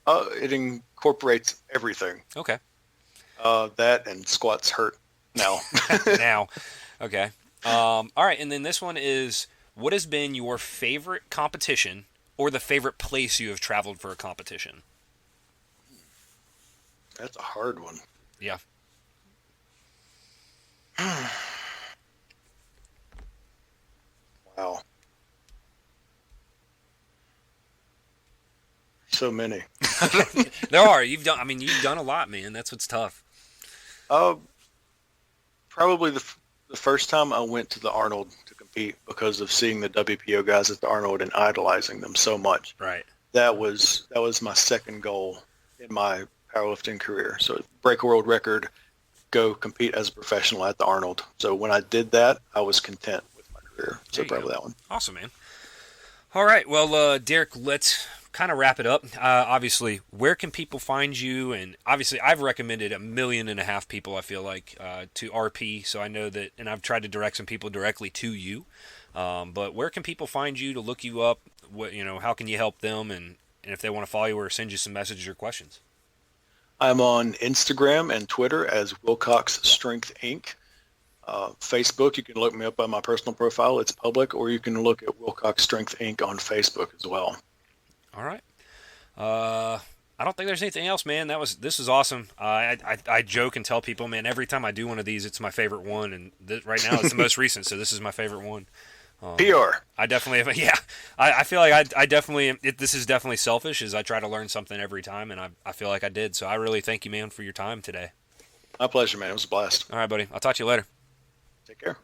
[SPEAKER 2] It incorporates everything.
[SPEAKER 1] Okay.
[SPEAKER 2] That and squats hurt now.
[SPEAKER 1] Now. Okay. All right. And then this one is, what has been your favorite competition or the favorite place you have traveled for a competition?
[SPEAKER 2] That's a hard one.
[SPEAKER 1] Yeah.
[SPEAKER 2] Wow. So many.
[SPEAKER 1] There are. You've done a lot, man. That's what's tough.
[SPEAKER 2] Probably the first time I went to the Arnold to compete because of seeing the WPO guys at the Arnold and idolizing them so much.
[SPEAKER 1] Right.
[SPEAKER 2] That was my second goal in my powerlifting career. So break a world record, go compete as a professional at the Arnold. So when I did that, I was content with my career. So probably that one.
[SPEAKER 1] Awesome, man. All right. Well, Derek, let's kind of wrap it up. Obviously, where can people find you? And obviously, I've recommended 1.5 million people, I feel like, to RP. So I know that, and I've tried to direct some people directly to you. But where can people find you to look you up? What, how can you help them? And if they want to follow you or send you some messages or questions.
[SPEAKER 2] I'm on Instagram and Twitter as Wilcox Strength Inc. Facebook, you can look me up on my personal profile. It's public, or you can look at Wilcox Strength Inc. on Facebook as well.
[SPEAKER 1] All right. I don't think there's anything else, man. This is awesome. I joke and tell people, man, every time I do one of these, it's my favorite one, and right now it's the most recent, so this is my favorite one.
[SPEAKER 2] PR.
[SPEAKER 1] I definitely have. Yeah, I feel like I definitely. This is definitely selfish, as I try to learn something every time, and I feel like I did. So I really thank you, man, for your time today.
[SPEAKER 2] My pleasure, man. It was a blast.
[SPEAKER 1] All right, buddy. I'll talk to you later.
[SPEAKER 2] Take care.